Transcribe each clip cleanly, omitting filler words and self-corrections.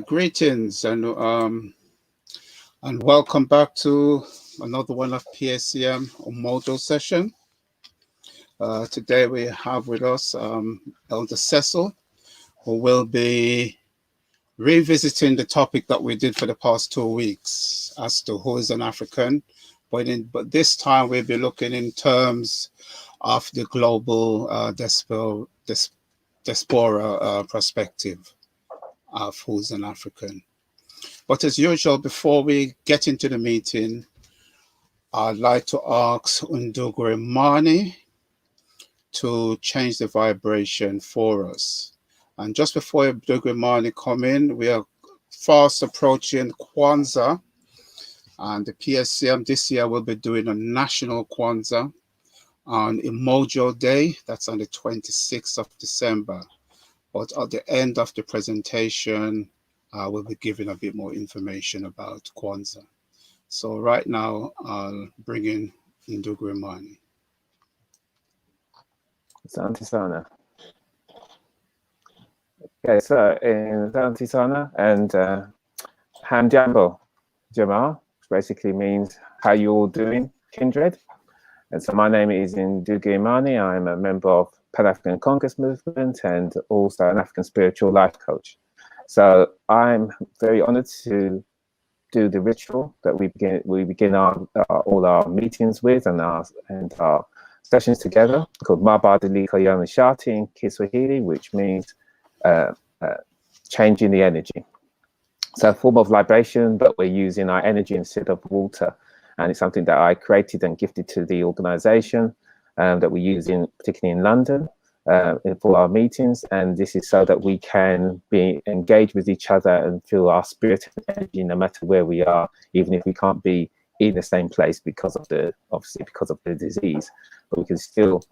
Greetings and welcome back to another one of PACM model session. Today we have with us Elder Cecil, who will be revisiting the topic that we did for the past 2 weeks as to who is an African, but this time we'll be looking in terms of the global diaspora perspective of who's an African. But as usual, before we get into the meeting, I'd like to ask Ndugwe Mani to change the vibration for us. And just before Ndugwe Mani come in, we are fast approaching Kwanzaa, and the PSCM this year will be doing a national Kwanzaa on Imojo Day. That's on the 26th of December. But at the end of the presentation, we'll be giving a bit more information about Kwanzaa. So right now, I'll bring in Ndugwe Mani. Asante sana. Okay, so in Asante sana and Hamjambo Jamal, which basically means how you all doing, kindred. And so my name is Ndugwe Mani. I'm a member of Pan-African Congress movement and also an African spiritual life coach. So I'm very honored to do the ritual that we begin all our meetings with and our sessions together, called Mabadiliko Yanishati in Kiswahili, which means changing the energy. So a form of libation, but we're using our energy instead of water. And it's something that I created and gifted to the organization that we use particularly in London for our meetings. And this is so that we can be engaged with each other and feel our spirit and energy no matter where we are, even if we can't be in the same place because of the disease, but we can still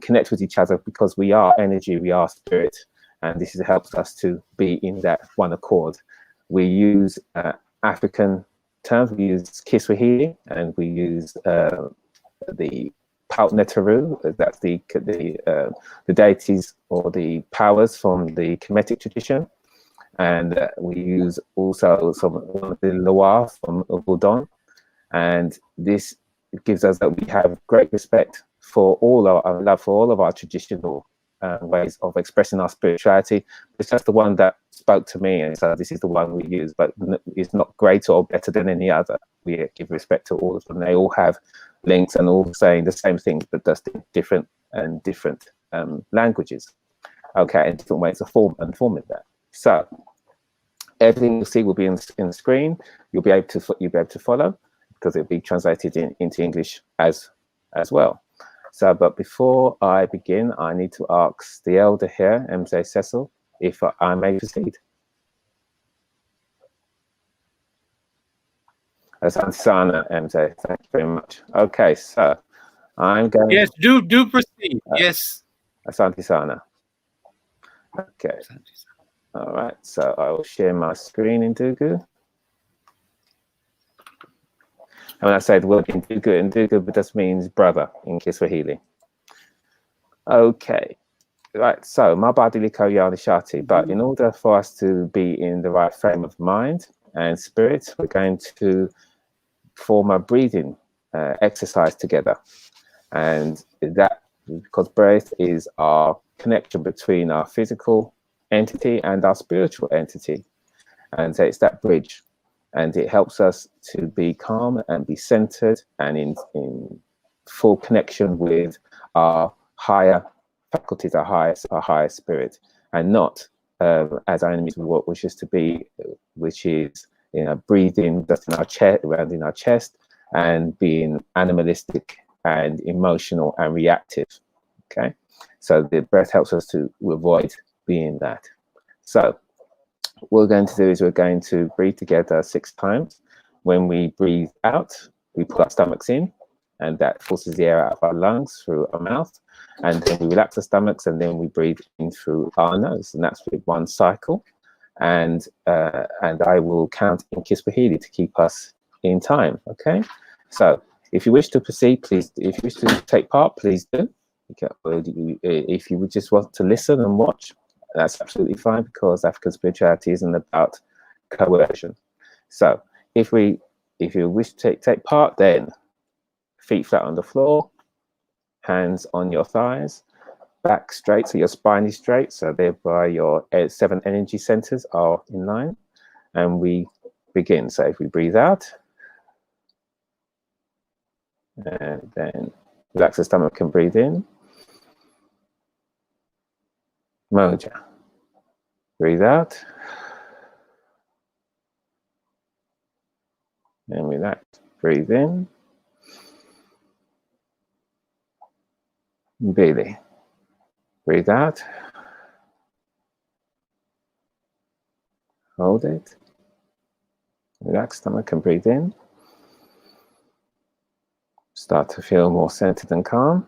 connect with each other because we are energy, we are spirit. And this helps us to be in that one accord. We use African terms, we use Kiswahili, and we use the Pautnetaru, that's the deities or the powers from the Kemetic tradition. And we use also some of the Loa from Ubudon. And this gives us that we have great respect for all our love for all of our traditional ways of expressing our spirituality. It's just the one that spoke to me, and so this is the one we use, but it's not greater or better than any other. We give respect to all of them. They all have links and all saying the same things, but just in different languages. Okay, and different ways of forming that. So everything you'll see will be in the screen. You'll be able to follow because it'll be translated into English as well. So, but before I begin, I need to ask the elder here, MJ Cecil, if I may proceed. Asante sana, MJ. Thank you very much. Okay, so I'm going. Yes, do proceed. Yes. Asante sana. Okay. All right. So I will share my screen in Ndugu. And when I say the word Ndugu, just means brother in Kiswahili. Okay. Right. So Mabadiliko Yanishati. But in order for us to be in the right frame of mind and spirit, we're going to form a breathing exercise together. And that, because breath is our connection between our physical entity and our spiritual entity. And so it's that bridge. And it helps us to be calm and be centered and in full connection with our higher faculties, our higher spirit, and not as our enemies would want, which is to be, which is breathing just in our chest, around in our chest, and being animalistic and emotional and reactive. Okay, so the breath helps us to avoid being that. So what we're going to do is we're going to breathe together 6 times. When we breathe out, we pull our stomachs in, and that forces the air out of our lungs through our mouth. And then we relax the stomachs, and then we breathe in through our nose, and that's with 1 cycle. And I will count in Kiswahili to keep us in time. Okay. So if you wish to proceed, please. If you wish to take part, please do. If you would just want to listen and watch, that's absolutely fine, because African spirituality isn't about coercion. So if you wish to take part, then feet flat on the floor, hands on your thighs, back straight, so your spine is straight, so thereby your 7 energy centers are in line. And we begin. So if we breathe out, and then relax the stomach and breathe in. Moja. Breathe out. And relax. Breathe in. Mbili. Breathe out. Hold it. Relax stomach and breathe in. Start to feel more centered and calm.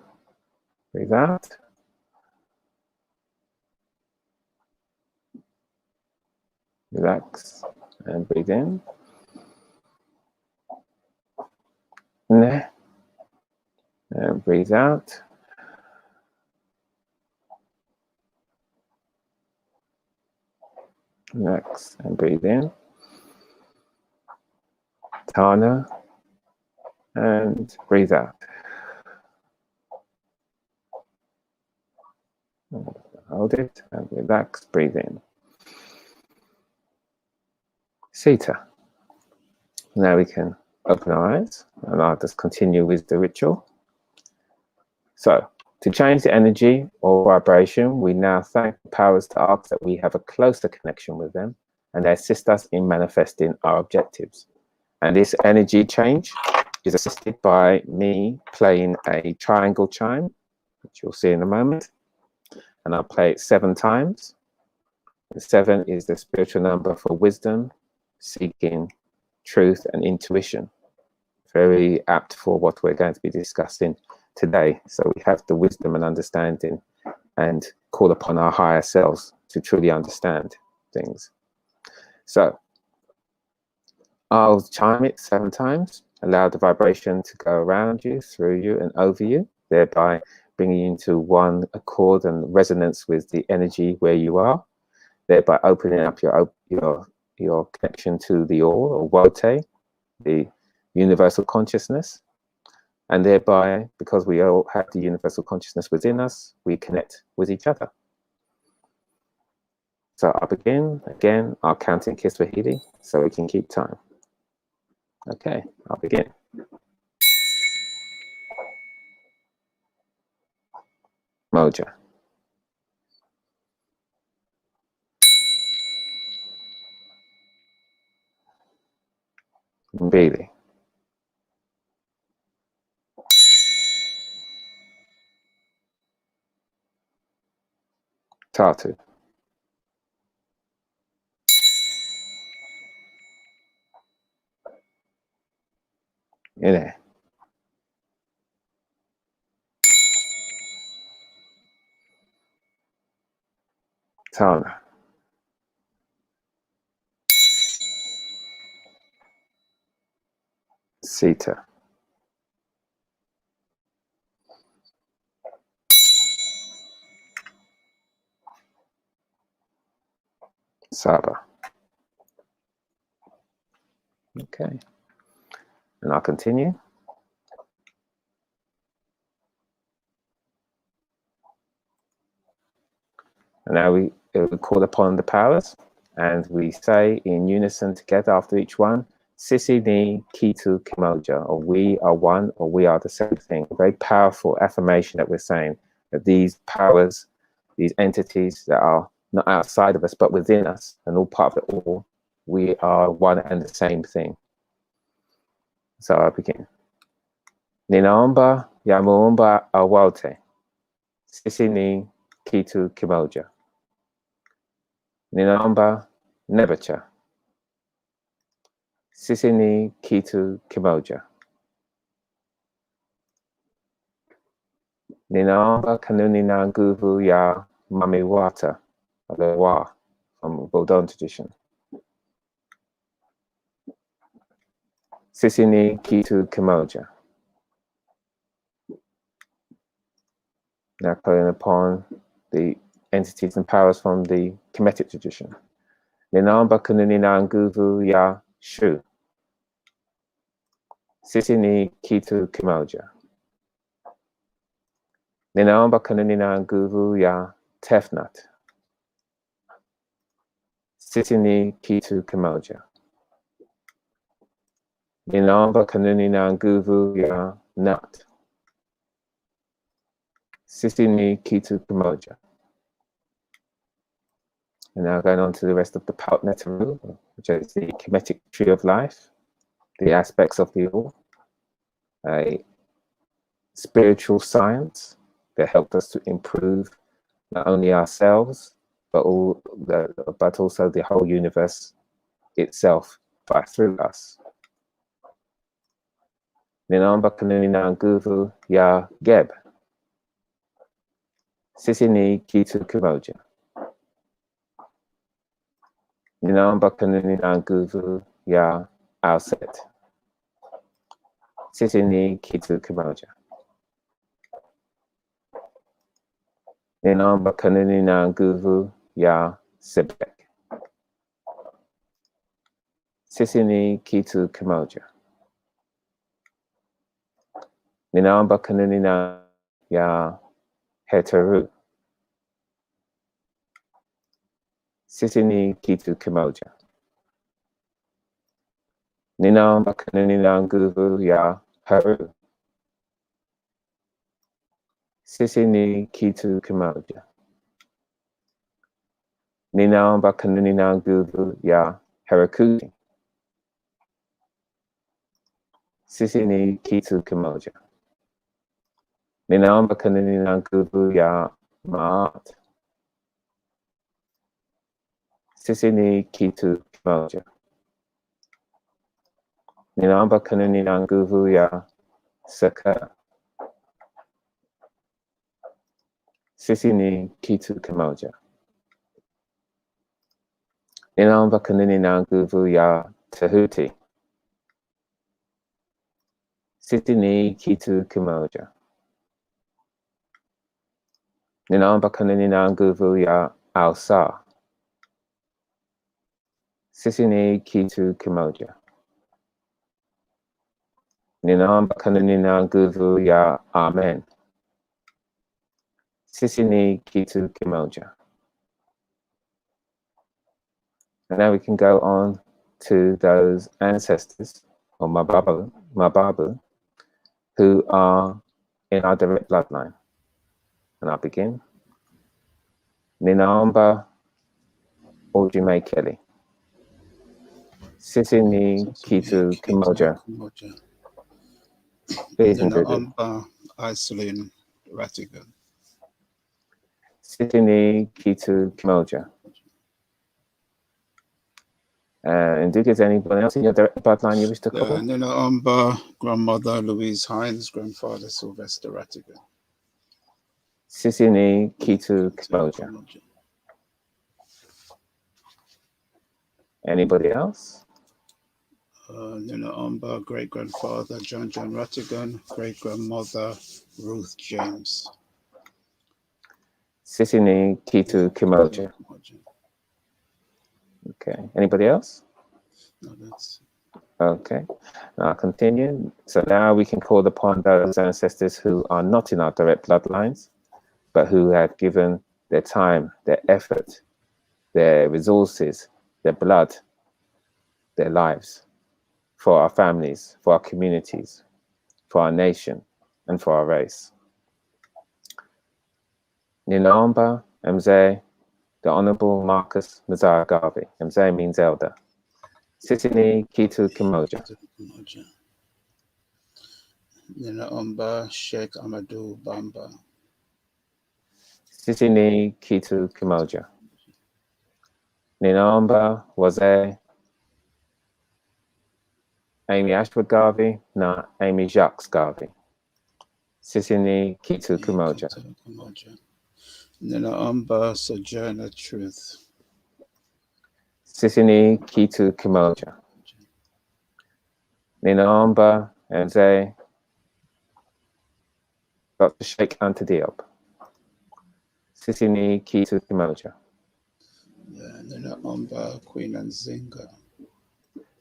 Breathe out. Relax and breathe in. Ne. And breathe out. Relax and breathe in. Tana. And breathe out. Hold it and relax, breathe in. Sita. Now we can open our eyes and I'll just continue with the ritual. So, to change the energy or vibration, we now thank the powers to ask that we have a closer connection with them and they assist us in manifesting our objectives. And this energy change is assisted by me playing a triangle chime, which you'll see in a moment. And I'll play it 7 times. And 7 is the spiritual number for wisdom, seeking, truth, and intuition. Very apt for what we're going to be discussing today. So we have the wisdom and understanding and call upon our higher selves to truly understand things. So I'll chime it 7 times, allow the vibration to go around you, through you, and over you, thereby bringing you into one accord and resonance with the energy where you are, thereby opening up your connection to the all, or Wote, the universal consciousness. And thereby, because we all have the universal consciousness within us, we connect with each other. So I'll begin. Again, I'll count in Kiswahili so we can keep time. Okay, I'll begin. Moja. Mbili. Tatu. Ine. Tana. Sita. Saba. Okay. And I'll continue. And now we call upon the powers and we say in unison together after each one, Sisi ni kitu kimoja, or we are one, or we are the same thing. A very powerful affirmation that we're saying that these powers, these entities that are not outside of us, but within us and all part of it all, we are one and the same thing. So I begin. Ninaomba ya muumba awote. Sisi ni kitu kimoja. Ninaomba nebacha. Sisi ni kitu kimoja. Ninaomba kanuni na nguvu ya mamiwata, the wa from Bodon tradition. Sisi ni kitu kimoja. Now calling upon the entities and powers from the Kemetic tradition. Ninaomba kununina nguvu ya shu. Sisi ni kitu kimoja. Ninaomba kununina nguvu ya tefnut. Sisi ni kitu kimoja. Ninaomba kununina nguvu ya nut. Sisi ni kitu kimoja. And now going on to the rest of the PACMTV, which is the kinetic tree of life, the aspects of the all, a spiritual science that helped us to improve not only ourselves, but also the whole universe itself by through us. Ninaomba kununina nguvu ya geb. Sisi ni kitu kimoja. Ninaomba kununina nguvu ya outset. Sisi ni kitu kimoja. Ninaomba kununina nguvu ya sebek. Sisi ni kitu kimoja. Ninaomba kununina ya heteru. Sisi ni kitu kimoja. Ninaomba kununina nguvu ya haru. Sisi ni kitu kimoja. Ninaomba kununina nguvu ya harakuti. Sisi ni kitu kimoja. Ninaomba kununina nguvu ya maat. Sisi ni kitu kimoja. Ninaomba kununina nguvu ya saka. Sisi ni kitu kimoja. Ninaomba kununina nguvu ya tahuti. Sisi ni kitu kimoja. Ninaomba kununina nguvu ya ausa. Sisi ni kitu kimoja. Ninaomba kununina nguvu ya amen. Sisi ni kitu kimoja. And now we can go on to those ancestors, or Mababu, who are in our direct bloodline. And I'll begin. Ninaomba Ojime Kelly. Sisi ni kitu kimoja. Please, Ninaomba Iselin Ratigan. Sisi ni kitu kimoja. And is anyone else in your direct bloodline you wish to call? Ninaomba grandmother Louise Hines, grandfather Sylvester Ratigan. Sisi ni kitu kimoja. Anybody else? Ninaomba great grandfather John Ratigan, great grandmother Ruth James. Sisi ni kitu kimoja. Okay. Anybody else? No, that's... Okay. Now I'll continue. So now we can call upon those ancestors who are not in our direct bloodlines, but who have given their time, their effort, their resources, their blood, their lives for our families, for our communities, for our nation, and for our race. Ninaomba Mzee, the Honorable Marcus Mzee Garvey. Mzee means elder. Sisi ni kitu kimoja. Ninaomba Sheikh Amadou Bamba. Sisi ni kitu kimoja. Ninaomba wazee Amy Ashwood Garvey na Amy Jacques Garvey. Sisi ni kitu kimoja. Ninaomba Sojourner Truth. Sisi ni kitu kimoja. Ninaomba Mzee Dr. Sheikh Anta Diop. Sisi ni kitu kimoja. Ninaomba Queen Nzinga.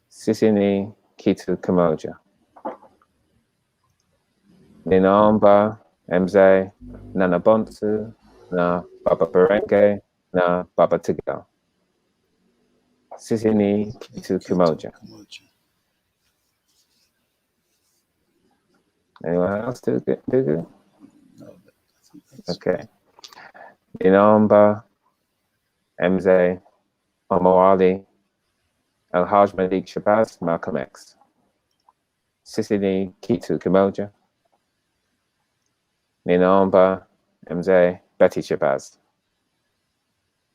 Sisi ni kitu kimoja. Ninaomba mzee Nana Bonsu na Baba Berenge na Baba Tigal. Sisi ni kitu kimoja. Anyone else do good? Okay. Ninaomba mzee Omawali Alhaj Malik Shabazz Malcolm X. Sisi ni kitu kimoja. Ninaomba mzee Betty Shabazz.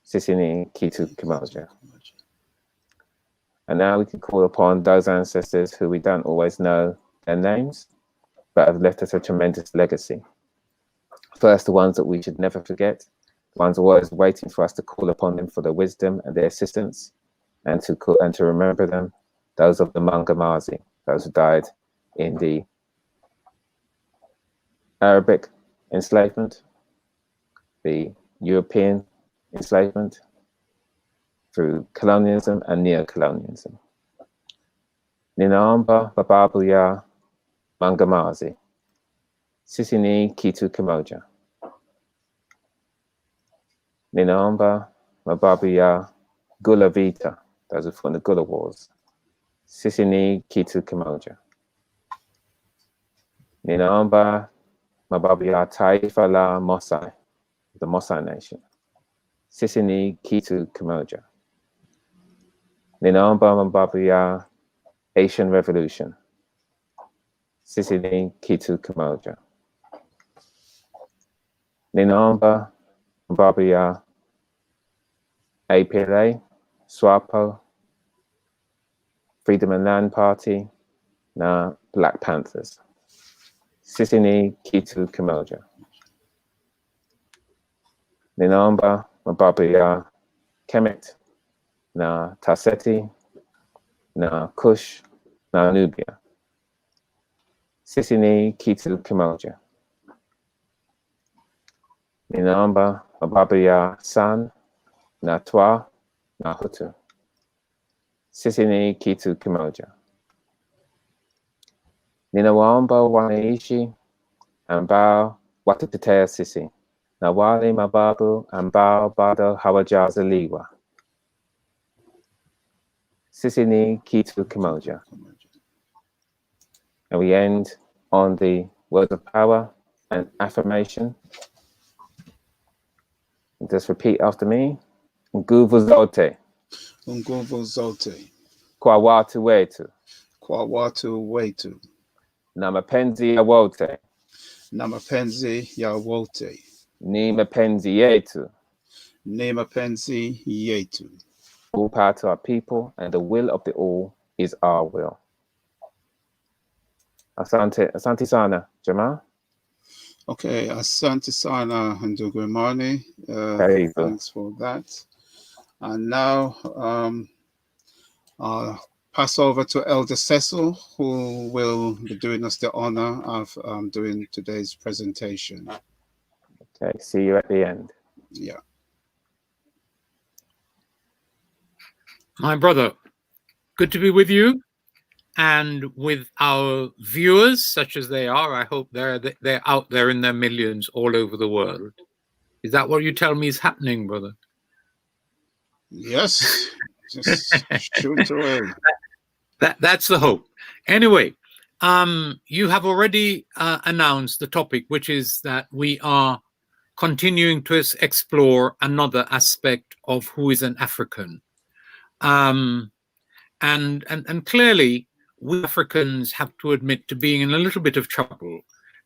Sisi ni kitu kimoja. And now we can call upon those ancestors who we don't always know their names, but have left us a tremendous legacy. First, the ones that we should never forget, the ones always waiting for us to call upon them for their wisdom and their assistance, and to remember them, those of the Mangamazi, those who died in the Arabic enslavement, the European enslavement, through colonialism and neo-colonialism. Ninaomba bababu ya Mangamazi. Sisi ni kitu kimoja. Ninaomba mababu ya Gula Vita, those who fought in the Gula Wars. Sisi ni kitu kimoja. Ninaomba mababu ya taifa la Mosai, the Mosai nation. Sisi ni kitu kimoja. Ninaomba mababu ya Asian Revolution. Sisi ni kitu kimoja. Ninaomba mababu ya APLA, SWAPO, Freedom and Land Party, na Black Panthers. Sisi ni kitu kimoja. Ninaomba mababu ya Kemet, na Taseti, na Kush, na Nubia. Sisi ni kitu kimoja. Ninaomba mababu ya San, na Twa, na Hutu. Sisi ni kitu kimoja. Ninawaomba wanaishi ambao watatetea sisi, na wale mababu ambao bado hawajazaliwa. Sisi ni kitu kimoja. And we end on the words of power and affirmation. Just repeat after me. Nguvu zote. Nguvu zote. Kwa watu wetu. Kwa watu wetu. Na mapenzi ya wote. Na mapenzi ya wote. Ni mapenzi yetu. Ni mapenzi yetu. All power to our people, and the will of the all is our will. Asante sana, Jamal. Okay, asante sana, ndugu Imani. Thanks for that. And now I'll pass over to Elder Cecil, who will be doing us the honor of doing today's presentation. Okay, see you at the end. Yeah. My brother, good to be with you and with our viewers, such as they are. I hope they're out there in their millions all over the world. Is that what you tell me is happening, brother? Yes, just shoot away. That's the hope. Anyway, you have already announced the topic, which is that we are continuing to explore another aspect of who is an African. And clearly, we Africans have to admit to being in a little bit of trouble.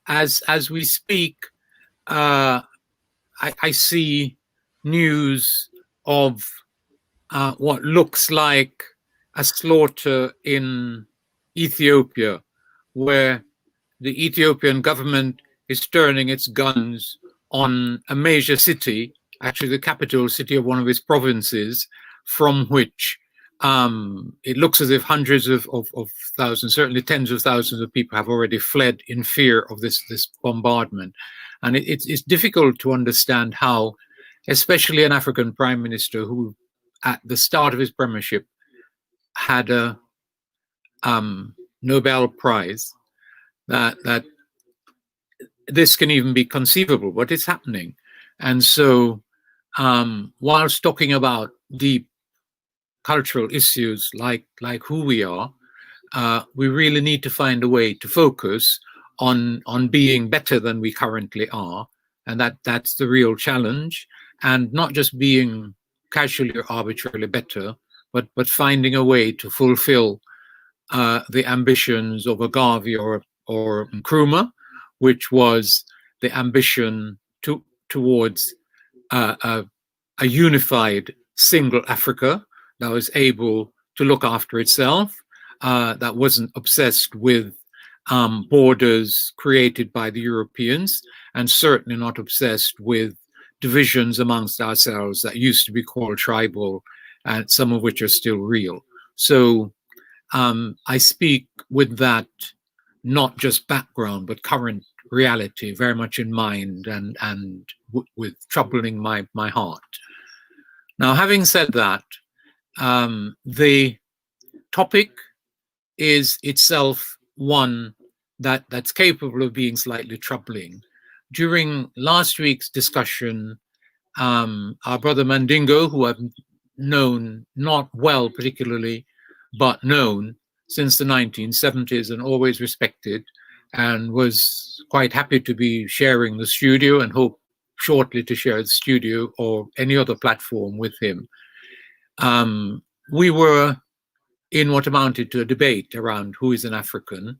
As we speak, I see news of what looks like a slaughter in Ethiopia, where the Ethiopian government is turning its guns on a major city, actually the capital city of one of its provinces, from which it looks as if hundreds of thousands, certainly tens of thousands of people have already fled in fear of this bombardment. And it's difficult to understand how, especially an African prime minister who at the start of his premiership, had a Nobel Prize, that this can even be conceivable, what is happening. And so whilst talking about deep cultural issues like who we are, we really need to find a way to focus on being better than we currently are, and that's the real challenge. And not just being casually or arbitrarily better, but finding a way to fulfill the ambitions of a Garvey or Nkrumah, which was the ambition towards a unified single Africa that was able to look after itself, that wasn't obsessed with borders created by the Europeans, and certainly not obsessed with divisions amongst ourselves that used to be called tribal, and some of which are still real. So I speak with that not just background, but current reality very much in mind, and with troubling my heart. Now, having said that, the topic is itself one that's capable of being slightly troubling. During last week's discussion, our brother Mandingo, who I've known not well particularly, but known since the 1970s and always respected, and was quite happy to be sharing the studio and hope shortly to share the studio or any other platform with him. We were in what amounted to a debate around who is an African,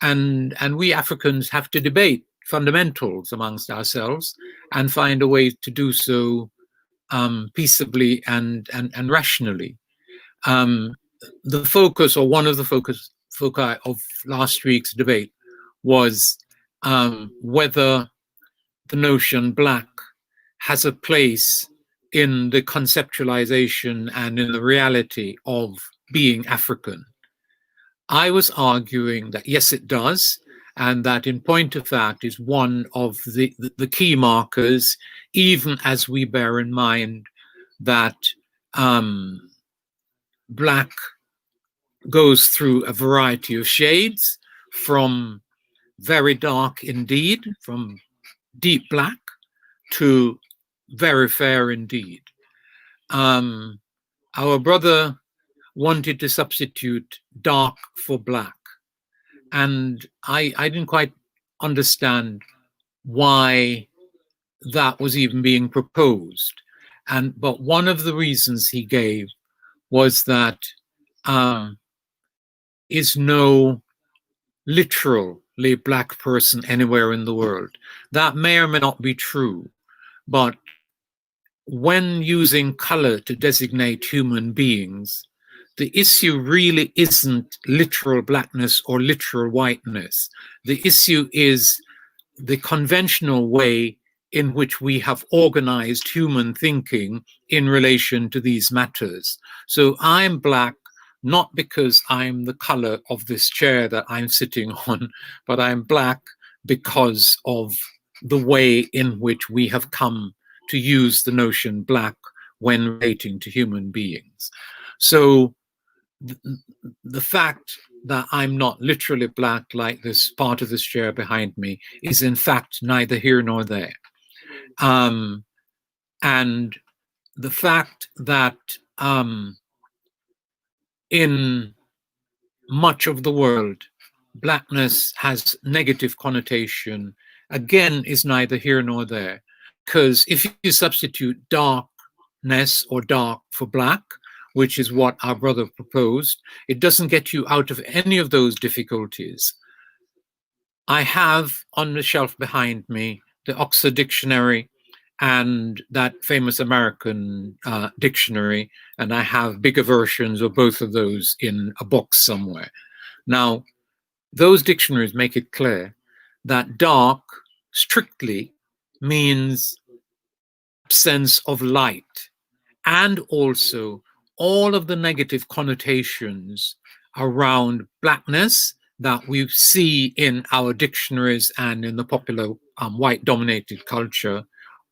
and we Africans have to debate fundamentals amongst ourselves and find a way to do so peaceably and rationally. The focus, or one of the foci of last week's debate, was whether the notion black has a place in the conceptualization and in the reality of being African. I was arguing that yes, it does, and that in point of fact is one of the key markers, even as we bear in mind that black goes through a variety of shades, from very dark indeed, from deep black, to very fair indeed. Our brother wanted to substitute dark for black, and I didn't quite understand why that was even being proposed. But one of the reasons he gave was that is no literally black person anywhere in the world. That may or may not be true, but when using color to designate human beings, the issue really isn't literal blackness or literal whiteness. The issue is the conventional way in which we have organized human thinking in relation to these matters. So I'm black not because I'm the color of this chair that I'm sitting on, but I'm black because of the way in which we have come to use the notion black when relating to human beings. So the fact that I'm not literally black, like this part of this chair behind me, is in fact neither here nor there. And the fact that in much of the world, blackness has negative connotation, again, is neither here nor there. Because if you substitute darkness or dark for black, which is what our brother proposed, it doesn't get you out of any of those difficulties. I have on the shelf behind me the Oxford Dictionary and that famous American dictionary, and I have bigger versions of both of those in a box somewhere. Now, those dictionaries make it clear that dark strictly means absence of light, and also all of the negative connotations around blackness that we see in our dictionaries and in the popular white-dominated culture.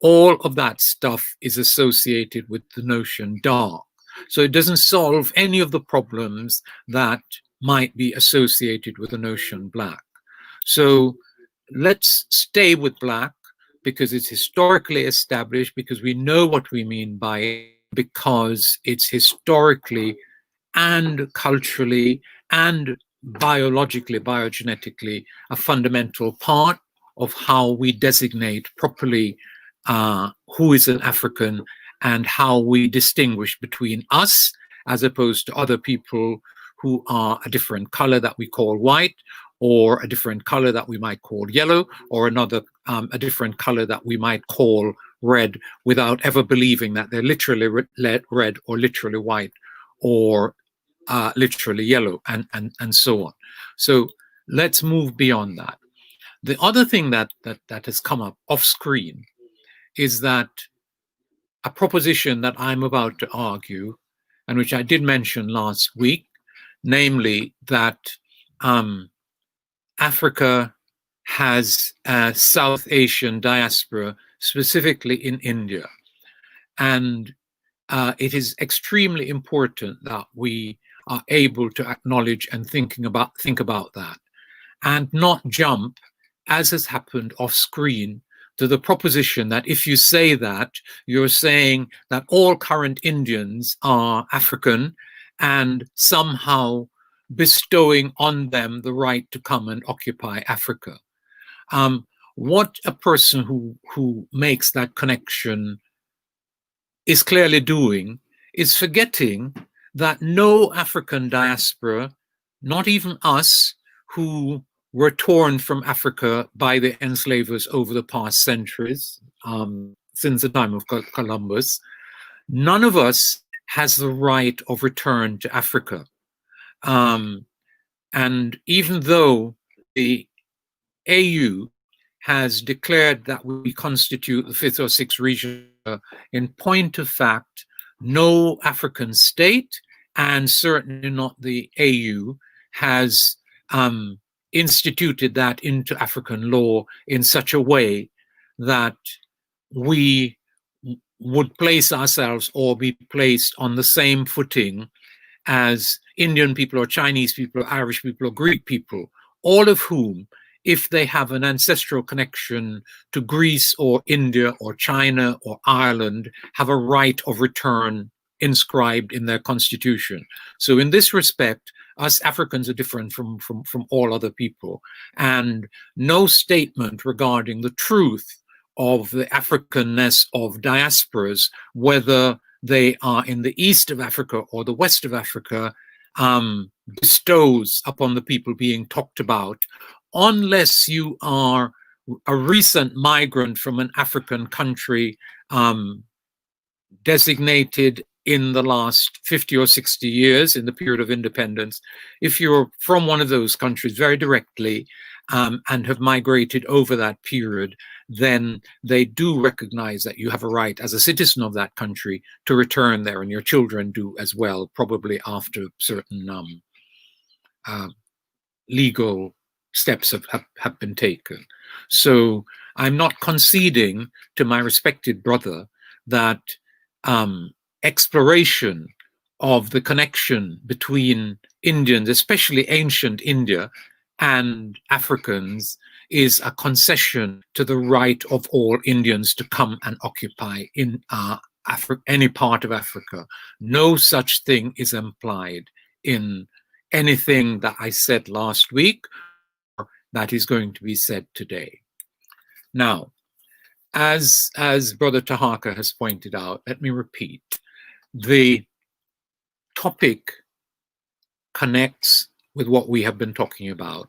All of that stuff is associated with the notion dark. So it doesn't solve any of the problems that might be associated with the notion black. So let's stay with black because it's historically established, because we know what we mean by it, because it's historically and culturally and biologically, biogenetically, a fundamental part of how we designate properly who is an African and how we distinguish between us as opposed to other people who are a different color that we call white, or a different color that we might call yellow, or another a different color that we might call red, without ever believing that they're literally red or literally white or literally yellow, and so on. So let's move beyond that. The other thing that has come up off screen is that a proposition that I'm about to argue, and which I did mention last week, namely that Africa has a South Asian diaspora, specifically in India. And it is extremely important that we are able to acknowledge and think about that, and not jump, as has happened off screen, to the proposition that if you say that, you're saying that all current Indians are African and somehow bestowing on them the right to come and occupy Africa. What a person who makes that connection is clearly doing is forgetting that no African diaspora, not even us who were torn from Africa by the enslavers over the past centuries, since the time of Columbus, none of us has the right of return to Africa. And even though the AU has declared that we constitute the 5th or 6th region, in point of fact, no African state, and certainly not the AU, has instituted that into African law in such a way that we would place ourselves or be placed on the same footing as Indian people or Chinese people or Irish people or Greek people, all of whom, if they have an ancestral connection to Greece or India or China or Ireland, have a right of return inscribed in their constitution. So in this respect, us Africans are different from all other people. And no statement regarding the truth of the Africanness of diasporas, whether they are in the east of Africa or the west of Africa, bestows upon the people being talked about, unless you are a recent migrant from an African country designated in the last 50 or 60 years in the period of independence. If you're from one of those countries very directly and have migrated over that period, then they do recognize that you have a right as a citizen of that country to return there, and your children do as well, probably after certain legal steps have been taken. So I'm not conceding to my respected brother that exploration of the connection between Indians, especially ancient India, and Africans is a concession to the right of all Indians to come and occupy in any part of Africa. No such thing is implied in anything that I said last week or that is going to be said today. Now, as Brother Taharkah has pointed out, let me repeat, the topic connects with what we have been talking about.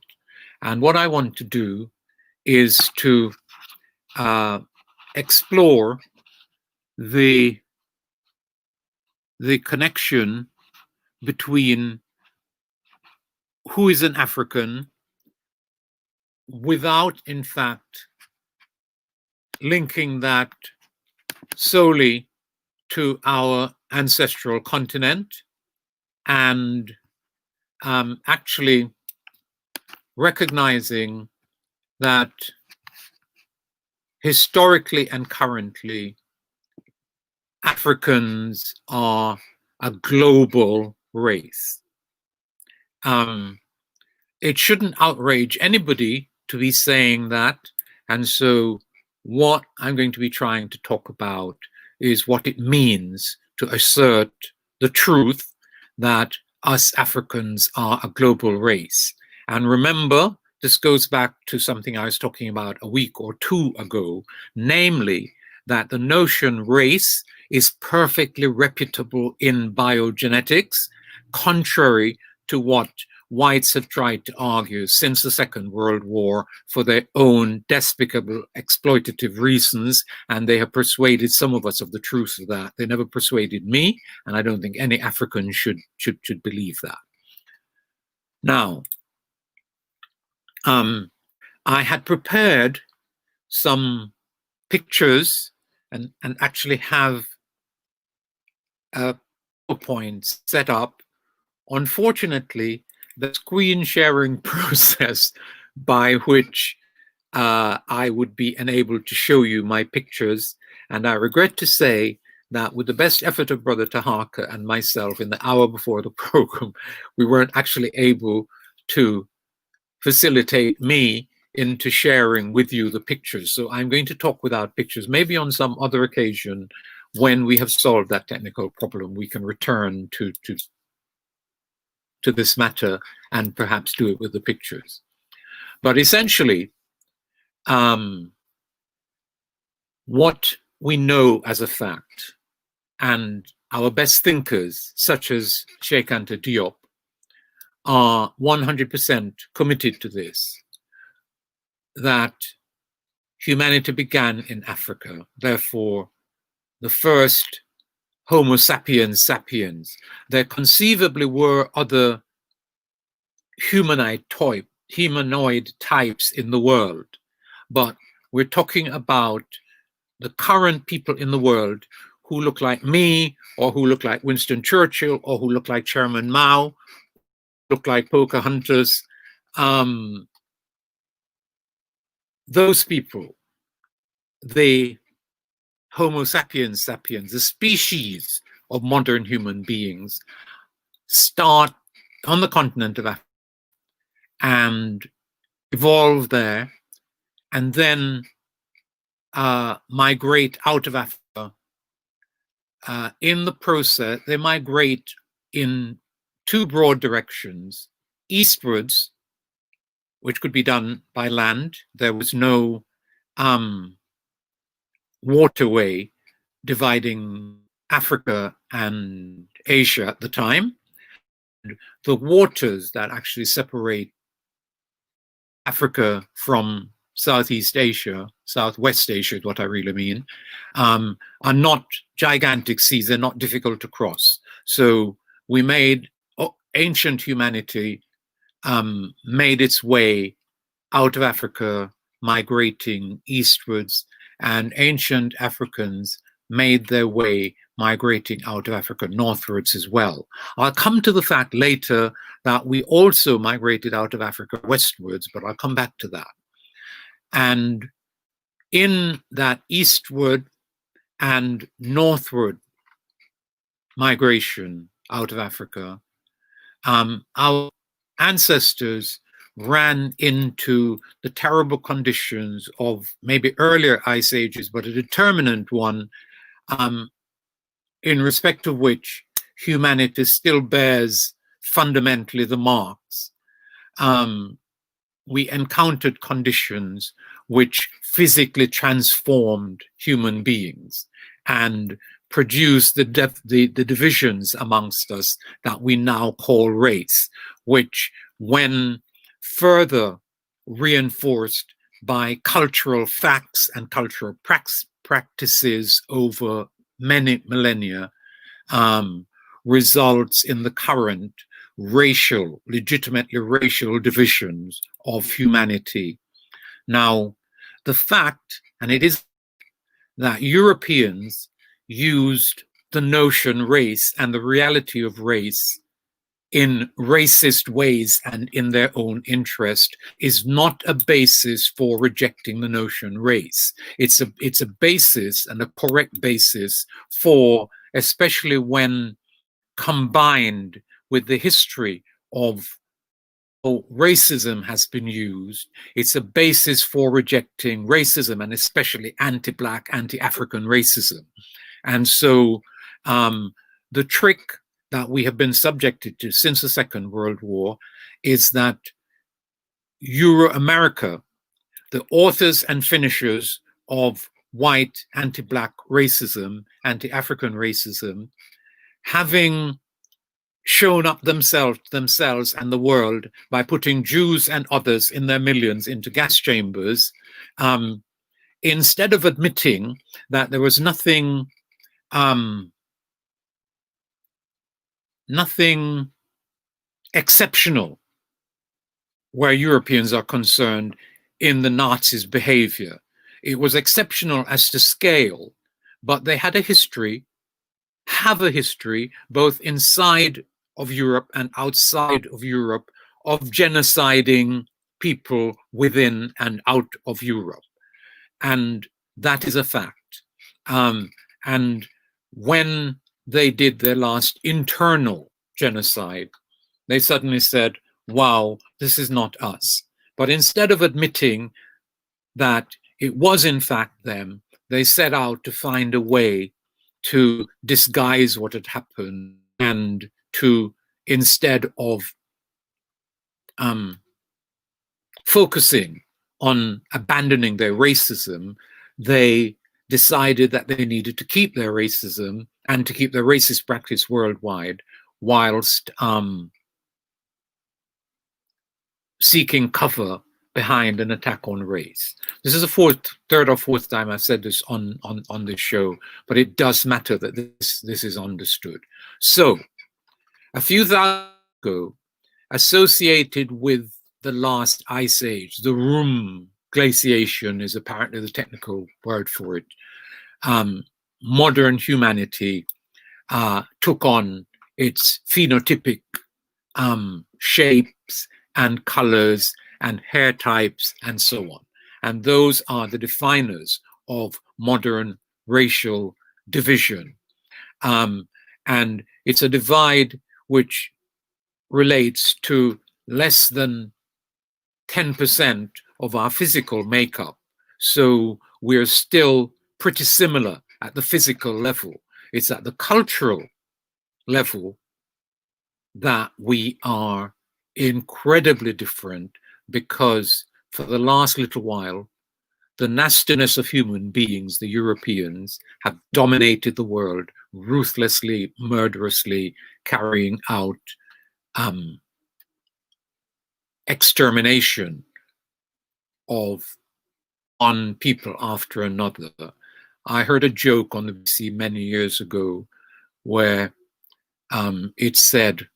And what I want to do is to explore the connection between who is an African without, in fact, linking that solely to our ancestral continent, and actually recognizing that historically and currently Africans are a global race. It shouldn't outrage anybody to be saying that. And so what I'm going to be trying to talk about is what it means to assert the truth that us Africans are a global race. And remember, this goes back to something I was talking about a week or two ago, namely that the notion race is perfectly reputable in biogenetics, contrary to what whites have tried to argue since the Second World War for their own despicable exploitative reasons, and they have persuaded some of us of the truth of that. They never persuaded me, and I don't think any African should believe that. Now, I had prepared some pictures and actually have a PowerPoint set up. Unfortunately, the screen sharing process by which I would be enabled to show you my pictures, and I regret to say that with the best effort of Brother Taharkah and myself in the hour before the program, we weren't actually able to facilitate me into sharing with you the pictures. So I'm going to talk without pictures. Maybe on some other occasion, when we have solved that technical problem, we can return to this matter and perhaps do it with the pictures. But essentially, what we know as a fact, and our best thinkers, such as Cheikh Anta Diop, are 100% committed to this, that humanity began in Africa. Therefore, the first Homo Sapiens Sapiens. There conceivably were other humanoid types in the world, but we're talking about the current people in the world who look like me, or who look like Winston Churchill, or who look like Chairman Mao, look like Pocahontas. Those people, the Homo Sapiens Sapiens, the species of modern human beings, start on the continent of Africa and evolve there, and then migrate out of Africa. In the process, they migrate in two broad directions: eastwards, which could be done by land. There was no waterway dividing Africa and Asia at the time. The waters that actually separate Africa from Southeast Asia, Southwest Asia is what I really mean, are not gigantic seas. They're not difficult to cross. So we made, ancient humanity made its way out of Africa, migrating eastwards, and ancient Africans made their way migrating out of Africa northwards as well. I'll come to the fact later that we also migrated out of Africa westwards, but I'll come back to that. And in that eastward and northward migration out of Africa, our ancestors ran into the terrible conditions of maybe earlier ice ages, but a determinant one, in respect of which humanity still bears fundamentally the marks. We encountered conditions which physically transformed human beings and produced the divisions amongst us that we now call race, which, when further reinforced by cultural facts and cultural practices over many millennia, results in the current legitimately racial divisions of humanity. Now, the fact, and it is that Europeans used the notion race and the reality of race in racist ways and in their own interest, is not a basis for rejecting the notion race. It's a basis, and a correct basis, for, especially when combined with the history of how racism has been used, it's a basis for rejecting racism, and especially anti-Black, anti-African racism. And so the trick that we have been subjected to since the Second World War is that Euro-America, the authors and finishers of white anti-Black racism, anti-African racism, having shown up themselves and the world by putting Jews and others in their millions into gas chambers, instead of admitting that there was nothing exceptional where Europeans are concerned in the Nazis' behavior. It was exceptional as to scale, but they had a history, have a history, both inside of Europe and outside of Europe, of genociding people within and out of Europe. And that is a fact. And when they did their last internal genocide, they suddenly said, wow, this is not us. But instead of admitting that it was in fact them, they set out to find a way to disguise what had happened, and to, instead of focusing on abandoning their racism, they decided that they needed to keep their racism and to keep their racist practice worldwide, whilst seeking cover behind an attack on race. This is the third or fourth time I've said this on this show, but it does matter that this is understood. So, a few thousand ago, associated with the last ice age, the Rum glaciation is apparently the technical word for it, modern humanity took on its phenotypic shapes and colors and hair types and so on. And those are the definers of modern racial division. And it's a divide which relates to less than 10% of our physical makeup. So we're still pretty similar at the physical level. It's at the cultural level that we are incredibly different, because for the last little while, the nastiness of human beings, the Europeans, have dominated the world, ruthlessly, murderously carrying out extermination of one people after another. I heard a joke on the BBC many years ago where it said, it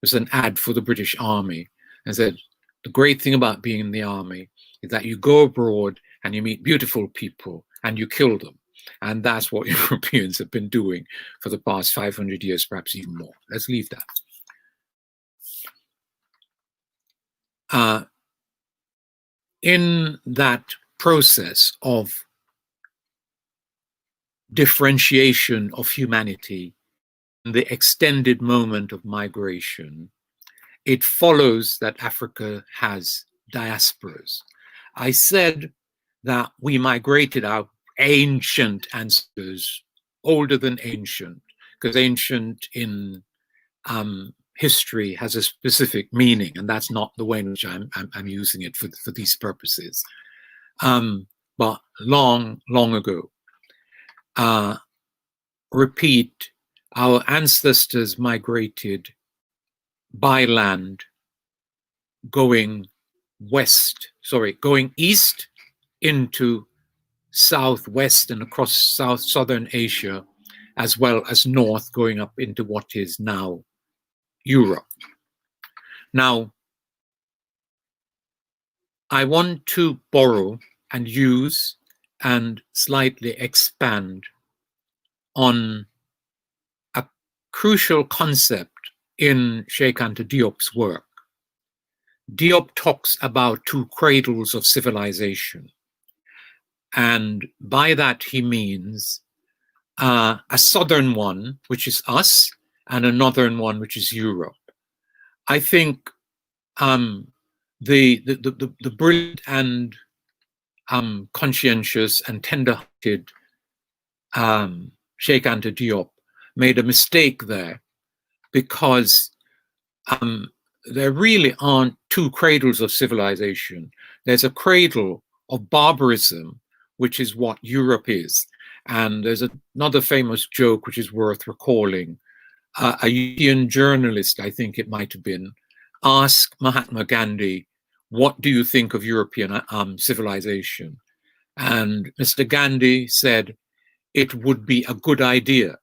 was an ad for the British Army, and said, the great thing about being in the army is that you go abroad and you meet beautiful people and you kill them. And that's what Europeans have been doing for the past 500 years, perhaps even more. Let's leave that. In that process of differentiation of humanity, in the extended moment of migration, it follows that Africa has diasporas. I said that we migrated our ancient ancestors, older than ancient, because ancient in history has a specific meaning, and that's not the way in which I'm using it for these purposes. But long, long ago, repeat, our ancestors migrated by land, going east into southwest and across southern Asia, as well as north, going up into what is now Europe. Now, I want to borrow and use and slightly expand on a crucial concept in Cheikh Anta Diop's work. Diop talks about two cradles of civilization. And by that he means a southern one, which is us, and a northern one, which is Europe. I think the brilliant and conscientious and tender-hearted Cheikh Anta Diop made a mistake there, because there really aren't two cradles of civilization. There's a cradle of barbarism, which is what Europe is. And there's another famous joke which is worth recalling. A European journalist, I think it might have been, asked Mahatma Gandhi, "What do you think of European civilization?" And Mr. Gandhi said, "It would be a good idea."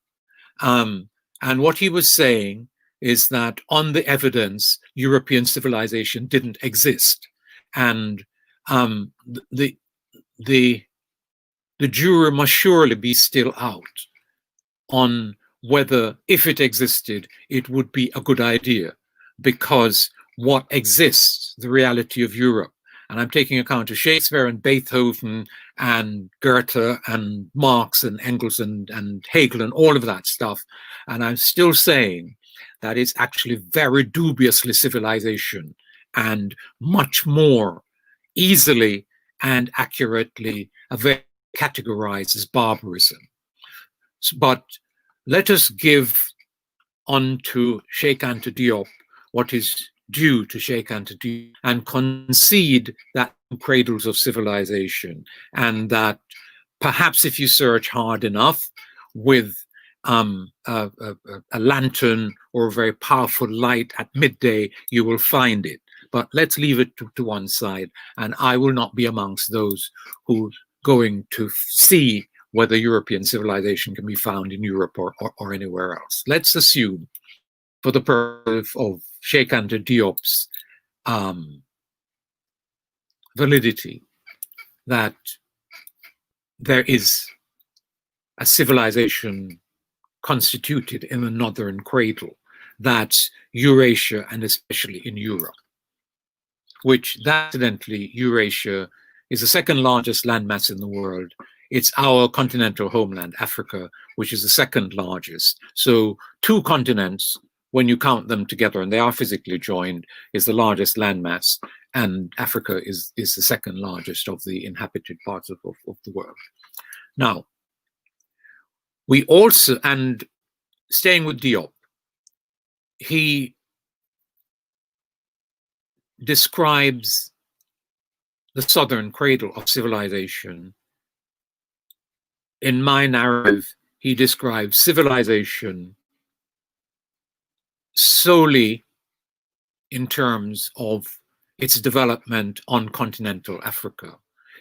And what he was saying is that on the evidence, European civilization didn't exist. And the jury must surely be still out on whether, if it existed, it would be a good idea, because what exists, the reality of Europe, and I'm taking account of Shakespeare and Beethoven and Goethe and Marx and Engels and Hegel and all of that stuff, and I'm still saying that it's actually very dubiously civilization, and much more easily and accurately categorized as barbarism. But let us give unto Cheikh Anta Diop what is due to Cheikh Anta Diop, and concede that cradles of civilization, and that perhaps if you search hard enough with a lantern or a very powerful light at midday, you will find it. But let's leave it to one side, and I will not be amongst those who going to see whether European civilization can be found in Europe or anywhere else. Let's assume, for the purpose of Cheikh Anta Diop's validity, that there is a civilization constituted in the northern cradle, that's Eurasia, and especially in Europe, which, incidentally, Eurasia is the second largest landmass in the world. It's our continental homeland, Africa, which is the second largest. So 2 continents, when you count them together, and they are physically joined, is the largest landmass, and Africa is the second largest of the inhabited parts of the world. Now, we also, and staying with Diop, he describes the southern cradle of civilization. In my narrative, he describes civilization solely in terms of its development on continental Africa.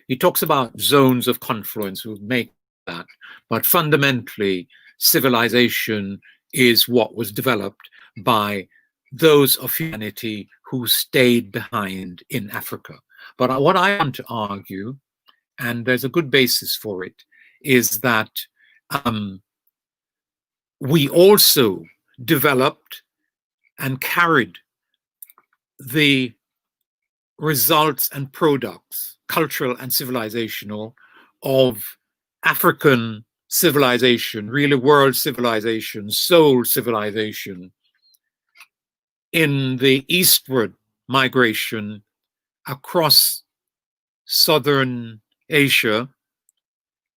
He talks about zones of confluence who make that, but fundamentally, civilization is what was developed by those of humanity who stayed behind in Africa. But what I want to argue, and there's a good basis for it, is that we also developed and carried the results and products, cultural and civilizational, of African civilization, really world civilization, soul civilization, in the eastward migration across southern Asia